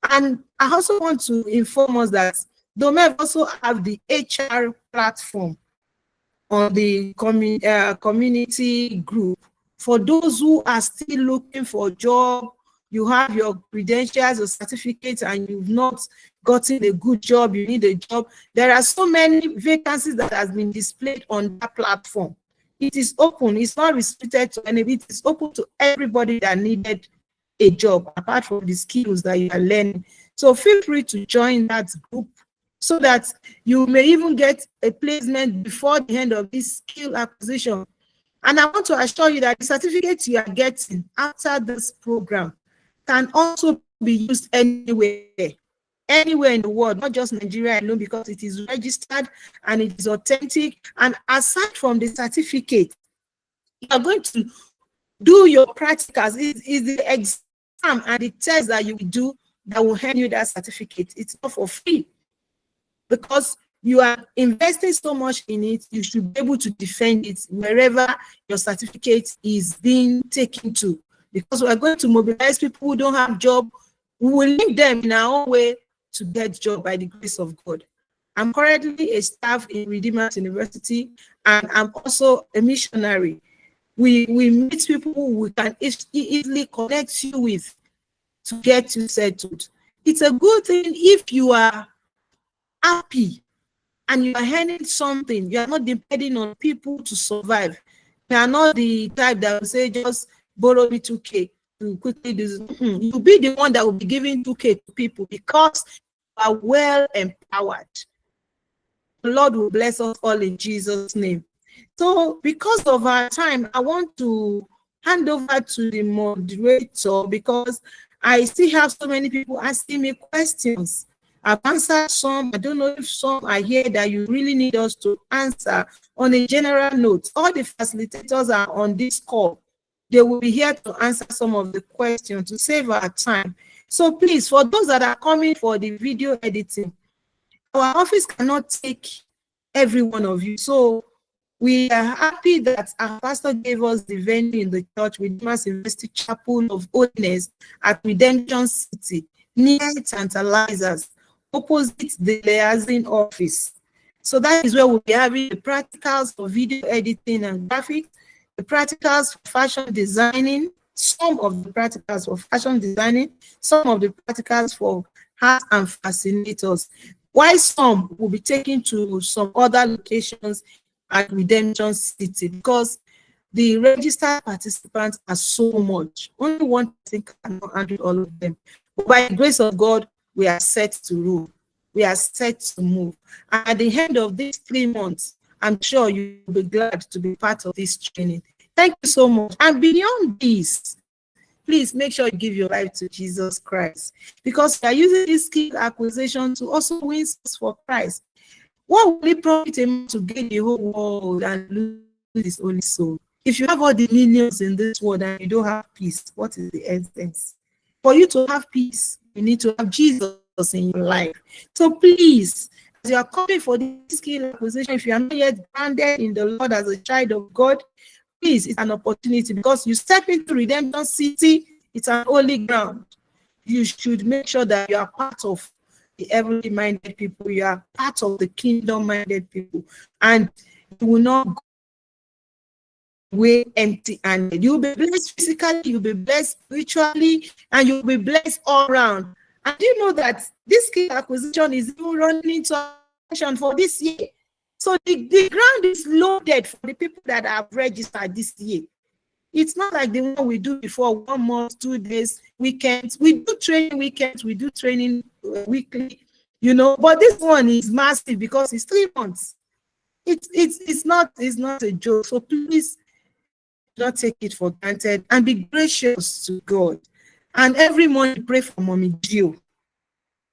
And I also want to inform us that Domev also have the HR platform on the community group. For those who are still looking for a job, you have your credentials or certificates and you've not gotten a good job, you need a job. There are so many vacancies that has been displayed on that platform. It is open, it's not restricted to anybody, it is open to everybody that needed a job, apart from the skills that you are learning. So feel free to join that group so that you may even get a placement before the end of this skill acquisition. And I want to assure you that the certificate you are getting after this program can also be used anywhere in the world, not just Nigeria alone, because it is registered and it is authentic. And aside from the certificate, you are going to do your practicals. Is the exam and the test that you will do that will hand you that certificate. It's not for free, because you are investing so much in it. You should be able to defend it wherever your certificate is being taken to, because we are going to mobilize people who don't have job. We will link them in our own way to get job by the grace of God. I'm currently a staff in Redeemers University, and I'm also a missionary. We meet people who we can easily connect you with to get you settled. It's a good thing if you are happy and you are earning something. You are not depending on people to survive. You are not the type that will say, just borrow me 2K to quickly do this. You'll be the one that will be giving 2K to people because you are well empowered. The Lord will bless us all in Jesus' name. So because of our time, I want to hand over to the moderator because I still have so many people asking me questions. I've answered some. I don't know if some are here that you really need us to answer on a general note. All the facilitators are on this call. They will be here to answer some of the questions to save our time. So please, for those that are coming for the video editing, our office cannot take every one of you. So we are happy that our pastor gave us the venue in the church with Mass University Chapel of Holiness at Redemption City, near Tantalizers, opposite the liaison office. So that is where we'll be having the practicals for video editing and graphics, the practicals for fashion designing, some of the practicals for fashion designing, some of the practicals for art and fascinators, while some will be taken to some other locations at Redemption City, because the registered participants are so much. Only one person cannot handle all of them. But by the grace of God, we are set to rule. We are set to move. And at the end of these 3 months, I'm sure you'll be glad to be part of this training. Thank you so much. And beyond this, please make sure you give your life to Jesus Christ, because we are using this skill acquisition to also win souls for Christ. What will it profit a man to gain the whole world and lose his only soul? If you have all the millions in this world and you don't have peace, what is the essence? For you to have peace, you need to have Jesus in your life. So please, as you are coming for this skill acquisition, if you are not yet grounded in the Lord as a child of God, please, it's an opportunity, because you step into Redemption City, it's an holy ground. You should make sure that you are part of the heavenly minded people, you are part of the kingdom minded people, and you will not go away empty handed. You'll be blessed physically, you'll be blessed spiritually, and you'll be blessed all around. And do you know that this skill acquisition is even running into action for this year? So the ground is loaded for the people that have registered this year. It's not like the one we do before, 1 month, 2 days, weekends. We do training weekends, we do training weekly, but this one is massive because it's 3 months. It's not a joke. So please don't take it for granted and be gracious to God. And every morning pray for Mommy Gio,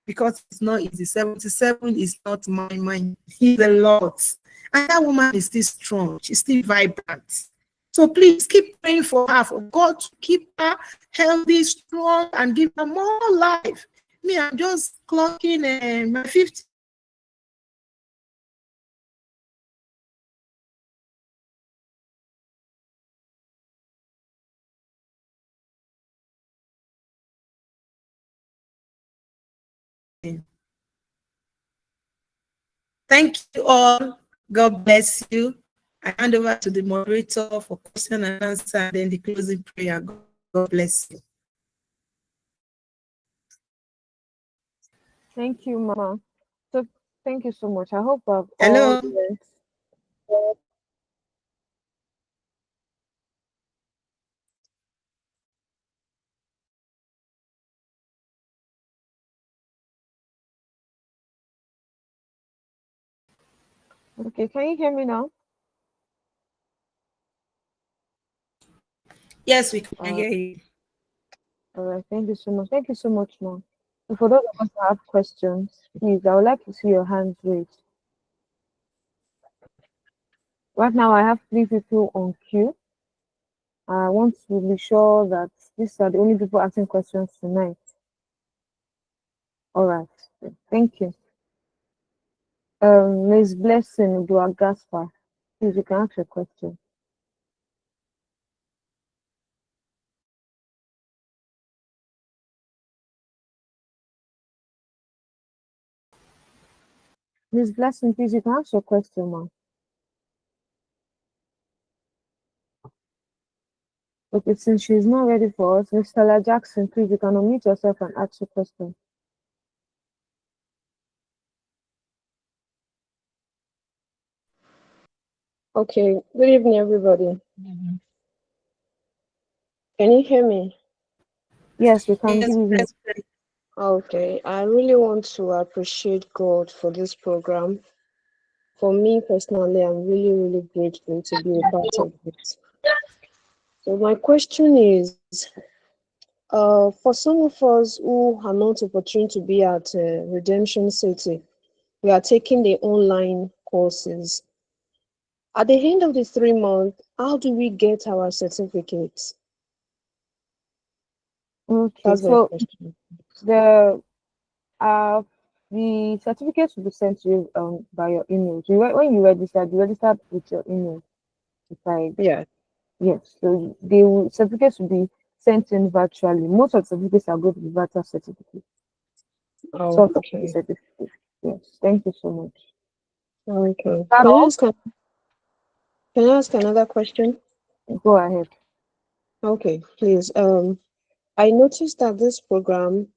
because it's not easy. 77 is not my mind. He's a lot. And that woman is still strong. She's still vibrant. So please keep praying for her, for God to keep her healthy, strong, and give her more life. Me, I'm just clocking my 50. Thank you all. God bless you. I hand over to the moderator for question and answer, and then the closing prayer. God bless you. Thank you, Mama. So thank you so much. I hope I've Hello. all learned. Okay, can you hear me now? Yes, we can hear you. All right, thank you so much. Thank you so much, Mom. So for those of us who have questions, please, I would like to see your hands raised. Right now, I have 3 people on queue. I want to be sure that these are the only people asking questions tonight. All right, thank you. Ms. Blessing Gaspar, please, you can ask your question. Ms. Blessing, please, you can ask your question, ma'am. Okay, since she's not ready for us, Ms. Stella Jackson, please, you can unmute yourself and ask your question. Okay, good evening, everybody. Can you hear me? Yes, we can. Yes, Okay, I really want to appreciate God for this program. For me personally, I'm really, really grateful to be a part of it. So my question is, for some of us who are not opportune to be at Redemption City, we are taking the online courses. At the end of the 3 months, how do we get our certificates? Okay, That's my so question. the certificates will be sent to you by your email. So when you registered with your email. Yeah. Yes, so certificates will be sent in virtually. Most of the certificates are going to be virtual certificates. Okay. certificate. Yes, thank you so much. Okay. That all? Can I ask another question? Go ahead. Okay, please. I noticed that this program,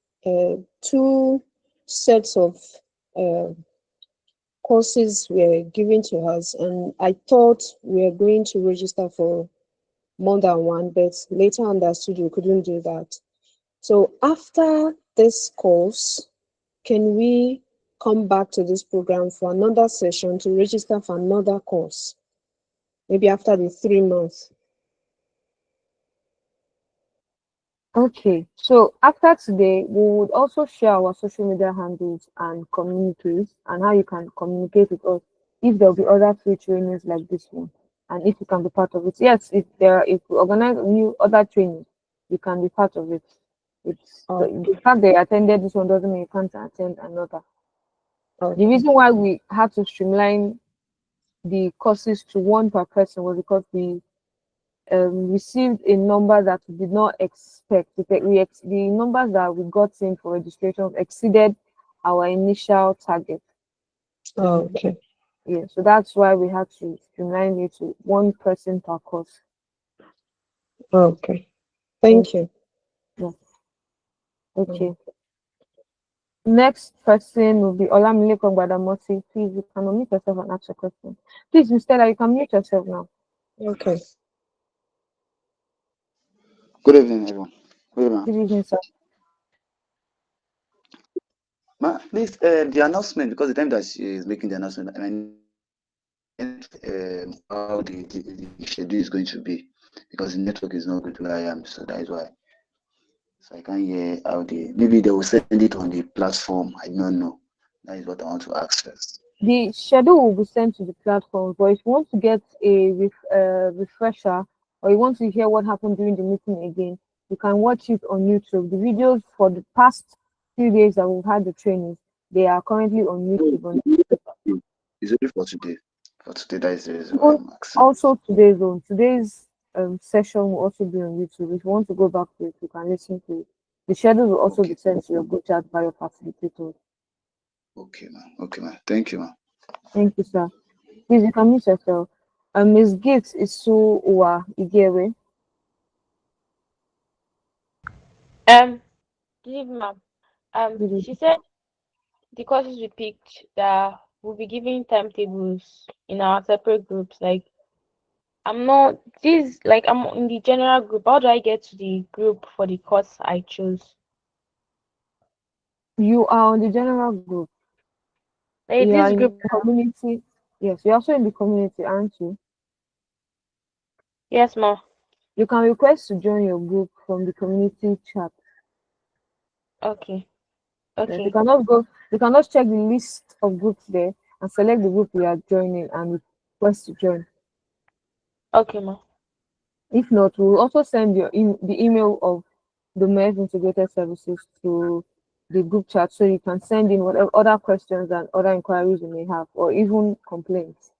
two sets of uh, courses were given to us, and I thought we were going to register for more than one, but later understood we couldn't do that. So after this course, can we come back to this program for another session to register for another course? Maybe after the 3 months. Okay, so after today, we would also share our social media handles and communities and how you can communicate with us if there will be other free trainings like this one, and if you can be part of it. Yes, if we organize new other trainings, you can be part of it. The fact that you attended this one doesn't mean you can't attend another. Okay. The reason why we had to streamline the courses to one per person was because we received a number that we did not expect. The numbers that we got in for registration exceeded our initial target. Okay. Yeah, so that's why we had to streamline it to one person per course. Okay. Thank you. Yeah. Okay. Next person will be Olamile Kongbadamosi. Please, you can unmute yourself and ask a question. Please, Mr. You can mute yourself now. Okay. Good evening, everyone. Good evening. Good evening, sir. Please, the announcement, because the time that she is making the announcement, I mean, how the schedule is going to be, because the network is not good where I am, so that is why. So I can't hear how maybe they will send it on the platform. I don't know. That is what I want to ask first. The schedule will be sent to the platform, but if you want to get a refresher or you want to hear what happened during the meeting again, you can watch it on YouTube. The videos for the past few days that we've had the trainings, they are currently on YouTube. It's only for today. For today, that is the reason why Even I'm asking. also today's session will also be on YouTube. If you want to go back to it, you can listen to it. The schedule will also be sent to your group chat by your facilitator. Okay, ma'am. Okay, ma'am. Thank you, ma'am. Thank you, sir. Please, you can mute yourself. Ms. Gift is so Igewe. Good evening, ma'am. Good She said the courses we picked that we'll be giving timetables in our separate groups. Like I'm not this like I'm in the general group. How do I get to the group for the course I chose? You are on the general group. Like You are this in group the community. Yes, you're also in the community, aren't you? Yes, ma'am. You can request to join your group from the community chat. Okay. Yes, Okay. you can just check the list of groups there and select the group you are joining and request to join. Okay, ma'am. If not, we'll also send the email of the MES integrated services to the group chat so you can send in whatever other questions and other inquiries you may have or even complaints.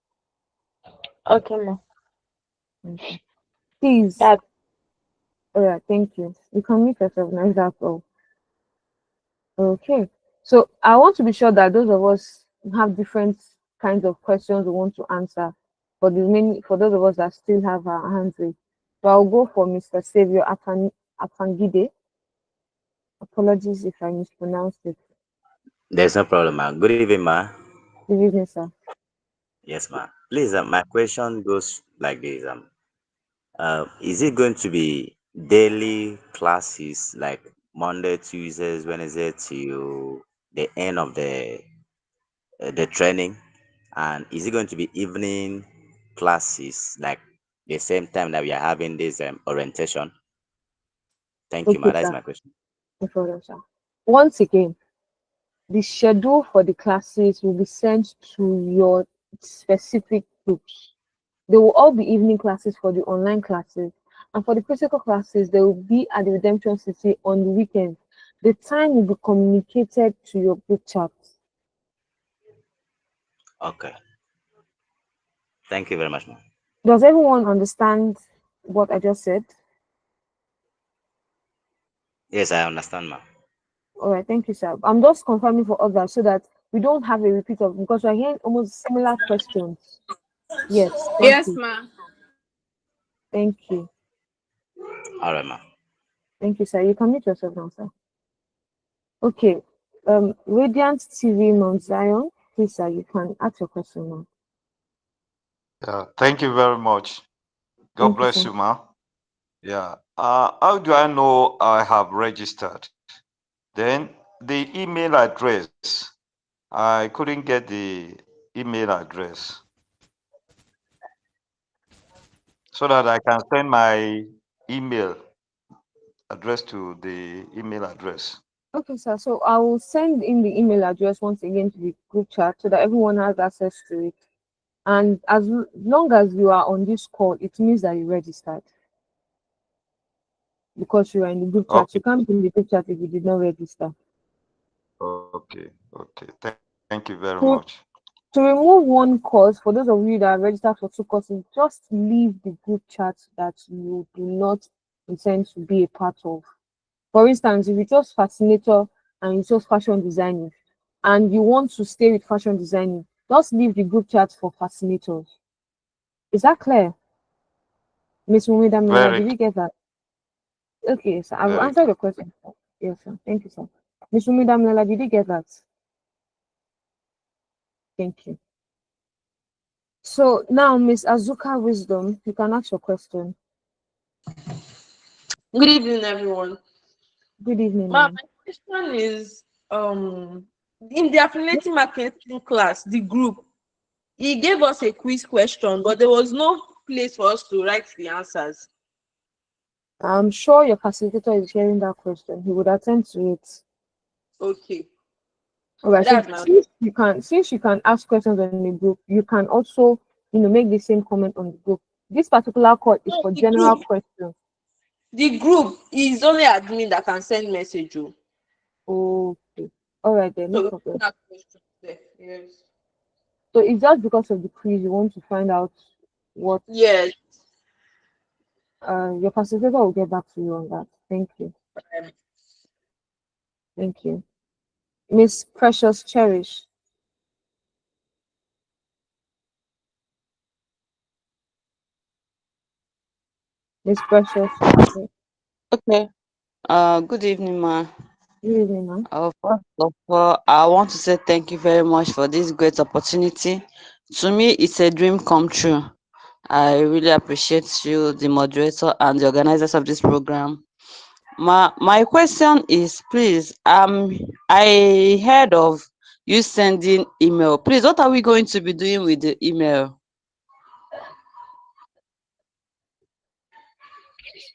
Okay, ma'am. Okay. Please. That All right, thank you. You can meet yourself now, that's all. Okay. So I want to be sure that those of us have different kinds of questions we want to answer for those of us that still have our hands raised. So I'll go for Mr. Savior Afangide. Apologies if I mispronounced it. There's no problem, ma. Good evening, ma. Good evening, sir. Yes, ma. Please, my question goes like this. Is it going to be daily classes like Monday, Tuesdays, Wednesday till the end of the training? And is it going to be evening classes like the same time that we are having this orientation? Thank you, ma. Okay, That's sir. my question. No problem, sir. Once again, the schedule for the classes will be sent to your specific groups. They will all be evening classes for the online classes. And for the physical classes, they will be at the Redemption City on the weekends. The time will be communicated to your group chat. Okay. Thank you very much, ma. Does everyone understand what I just said? Yes, I understand, ma. All right, thank you, sir. I'm just confirming for others so that we don't have a repeat of, because we're hearing almost similar questions. Yes, thank Yes, you. ma'am. Thank you. All right, ma'am. Thank you, sir. You can mute yourself now, sir. Okay. Radiant TV Mount Zion, please, sir, you can ask your question now. Yeah, thank you very much. God Thank you, bless sir. you, ma. Yeah. How do I know I have registered? Then the email address. I couldn't get the email address so that I can send my email address to the email address. Okay, sir. So I will send in the email address once again to the group chat so that everyone has access to it. And as long as you are on this call, it means that you registered because you are in the group chat. Okay. You can't be in the group chat if you did not register. Okay. Okay. Thank you very To, much. to remove one course, for those of you that are registered for two courses, just leave the group chat that you do not intend to be a part of. For instance, if you chose fascinator and you chose fashion designing and you want to stay with fashion designing, just leave the group chat for fascinators. Is that clear? Miss Mumida Mela, Very, did you get that? Okay, so I will very answer clear. the question. Yes, sir. Thank you, sir. Miss Mumida Mela, did you get that? Thank you. So now, Miss Azuka Wisdom, you can ask your question. Good evening, everyone. Good evening, My ma'am. question is, in the affiliate marketing class, the group, he gave us a quiz question, but there was no place for us to write the answers. I'm sure your facilitator is hearing that question. He would attend to it. Okay, All right. So that's my. since you can ask questions on the group, you can also, make the same comment on the group. This particular call is No, for the general group, questions. the group is only admin that can send message. Okay. All right then, no So problem. that question there. Yes. So it's just because of the quiz you want to find out what Yes. your facilitator will get back to you on that. Thank you. Um, Thank you. Miss Precious Cherish. Miss Precious. Okay. Good evening, ma. Good evening, ma'am. First of all, I want to say thank you very much for this great opportunity. To me, it's a dream come true. I really appreciate you, the moderator, and the organizers of this program. My question is, please, I heard of you sending email. Please, what are we going to be doing with the email?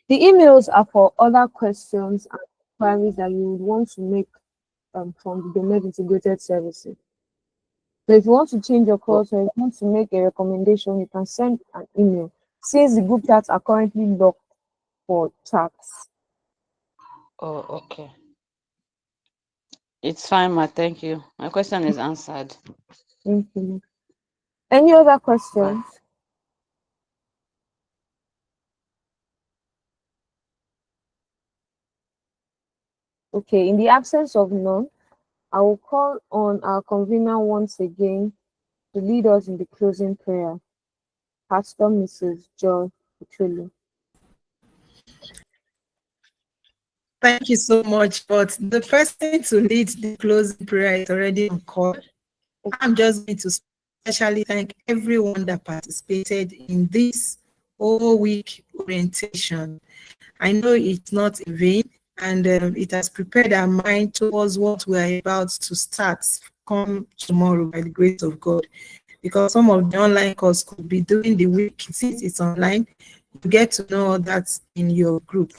The emails are for other questions and queries that you would want to make from the domain integrated services. So if you want to change your Oh, course or if you want to make a recommendation, you can send an email. Since the group chats are currently locked for chats. oh, okay. It's fine, ma. Thank you. My question is answered. Thank you. Any other Bye. questions? Okay, in the absence of none, I will call on our convener once again to lead us in the closing prayer. Pastor Mrs. Joy Uchulu. Thank you so much. But the person to lead the closing prayer is already on call. I'm just going to especially thank everyone that participated in this whole week orientation. I know it's not in vain, and it has prepared our mind towards what we are about to start come tomorrow by the grace of God. Because some of the online course could be during the week, since it's online, you get to know that in your group.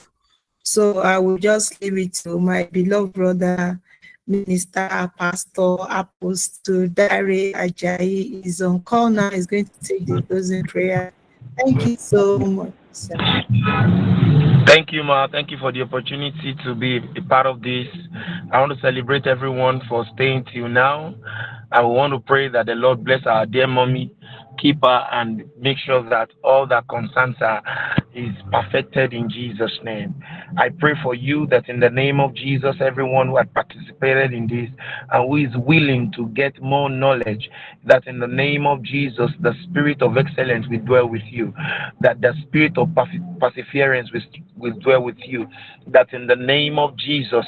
So I will just leave it to my beloved brother, Minister, Pastor, Apostle, Dare Ajayi is on call now. Is going to take the closing prayer. Thank you so much, sir. Thank you, Ma. Thank you for the opportunity to be a part of this. I want to celebrate everyone for staying till now. I want to pray that the Lord bless our dear mommy, keep her and make sure that all that concerns her is perfected in Jesus' name. I pray for you that in the name of Jesus, everyone who had participated in this and who is willing to get more knowledge, that in the name of Jesus, the spirit of excellence will dwell with you, that the spirit of perseverance will dwell with you, that in the name of Jesus,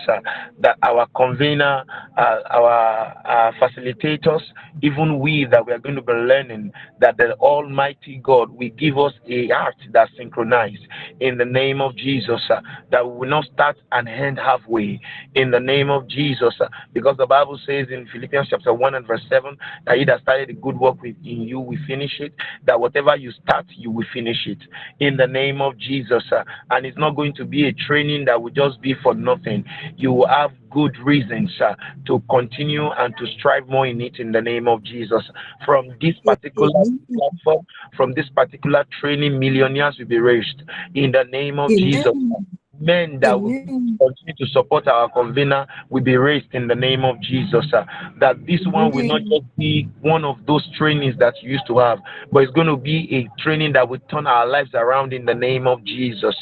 that our convener, our facilitators, even we that we are going to be learning, that the Almighty God will give us a heart that's synchronized in the name of Jesus, that we will not start and end halfway in the name of Jesus, because the Bible says in Philippians chapter 1 and verse 7 that he that started a good work in you will finish it, that whatever you start, you will finish it in the name of Jesus. And it's not going to be a training that will just be for nothing. You will have good reasons to continue and to strive more in it in the name of Jesus. From this particular platform, from this particular training, millionaires will be raised in the name of Jesus. Men that will continue to support our convener will be raised in the name of Jesus. That this one will not just be one of those trainings that you used to have, but it's going to be a training that will turn our lives around in the name of Jesus.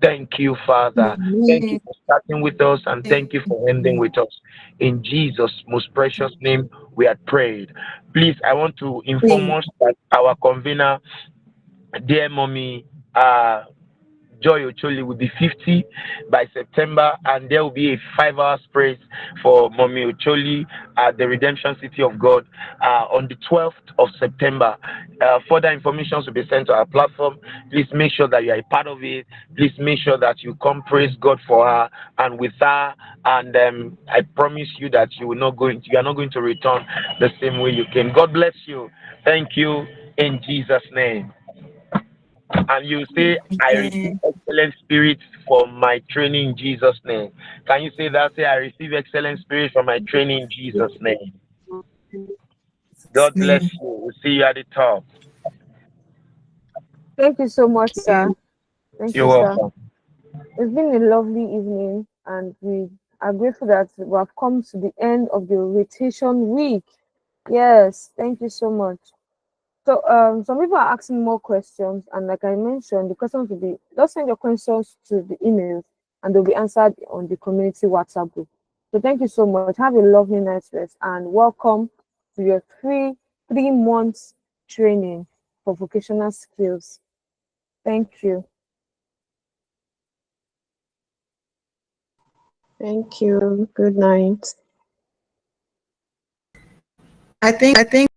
Thank you, Father. Thank you for starting with us and thank you for ending with us. In Jesus' most precious name, we had prayed. Please, I want to inform us that our convener, dear mommy, Joy Ocholi will be 50 by September, and there will be a 5-hour praise for Mommy Ocholi at the Redemption City of God on the 12th of September. Further information will be sent to our platform. Please make sure that you are a part of it. Please make sure that you come praise God for her and with her. And I promise you that you are not going to return the same way you came. God bless you. Thank you in Jesus' name. And you say, I receive excellent spirit for my training in Jesus' name. Can you say that? Say, I receive excellent spirit for my training in Jesus' name. God bless you. We'll see you at the top. Thank you so much, sir. Thank You're you, sir. welcome. It's been a lovely evening, and we are grateful that we have come to the end of the rotation week. Yes, thank you so much. So some people are asking more questions, and like I mentioned, the questions will be, just send your questions to the emails and they'll be answered on the community WhatsApp group. So thank you so much. Have a lovely night's rest and welcome to your three months training for vocational skills. Thank you. Thank you. Good night. I think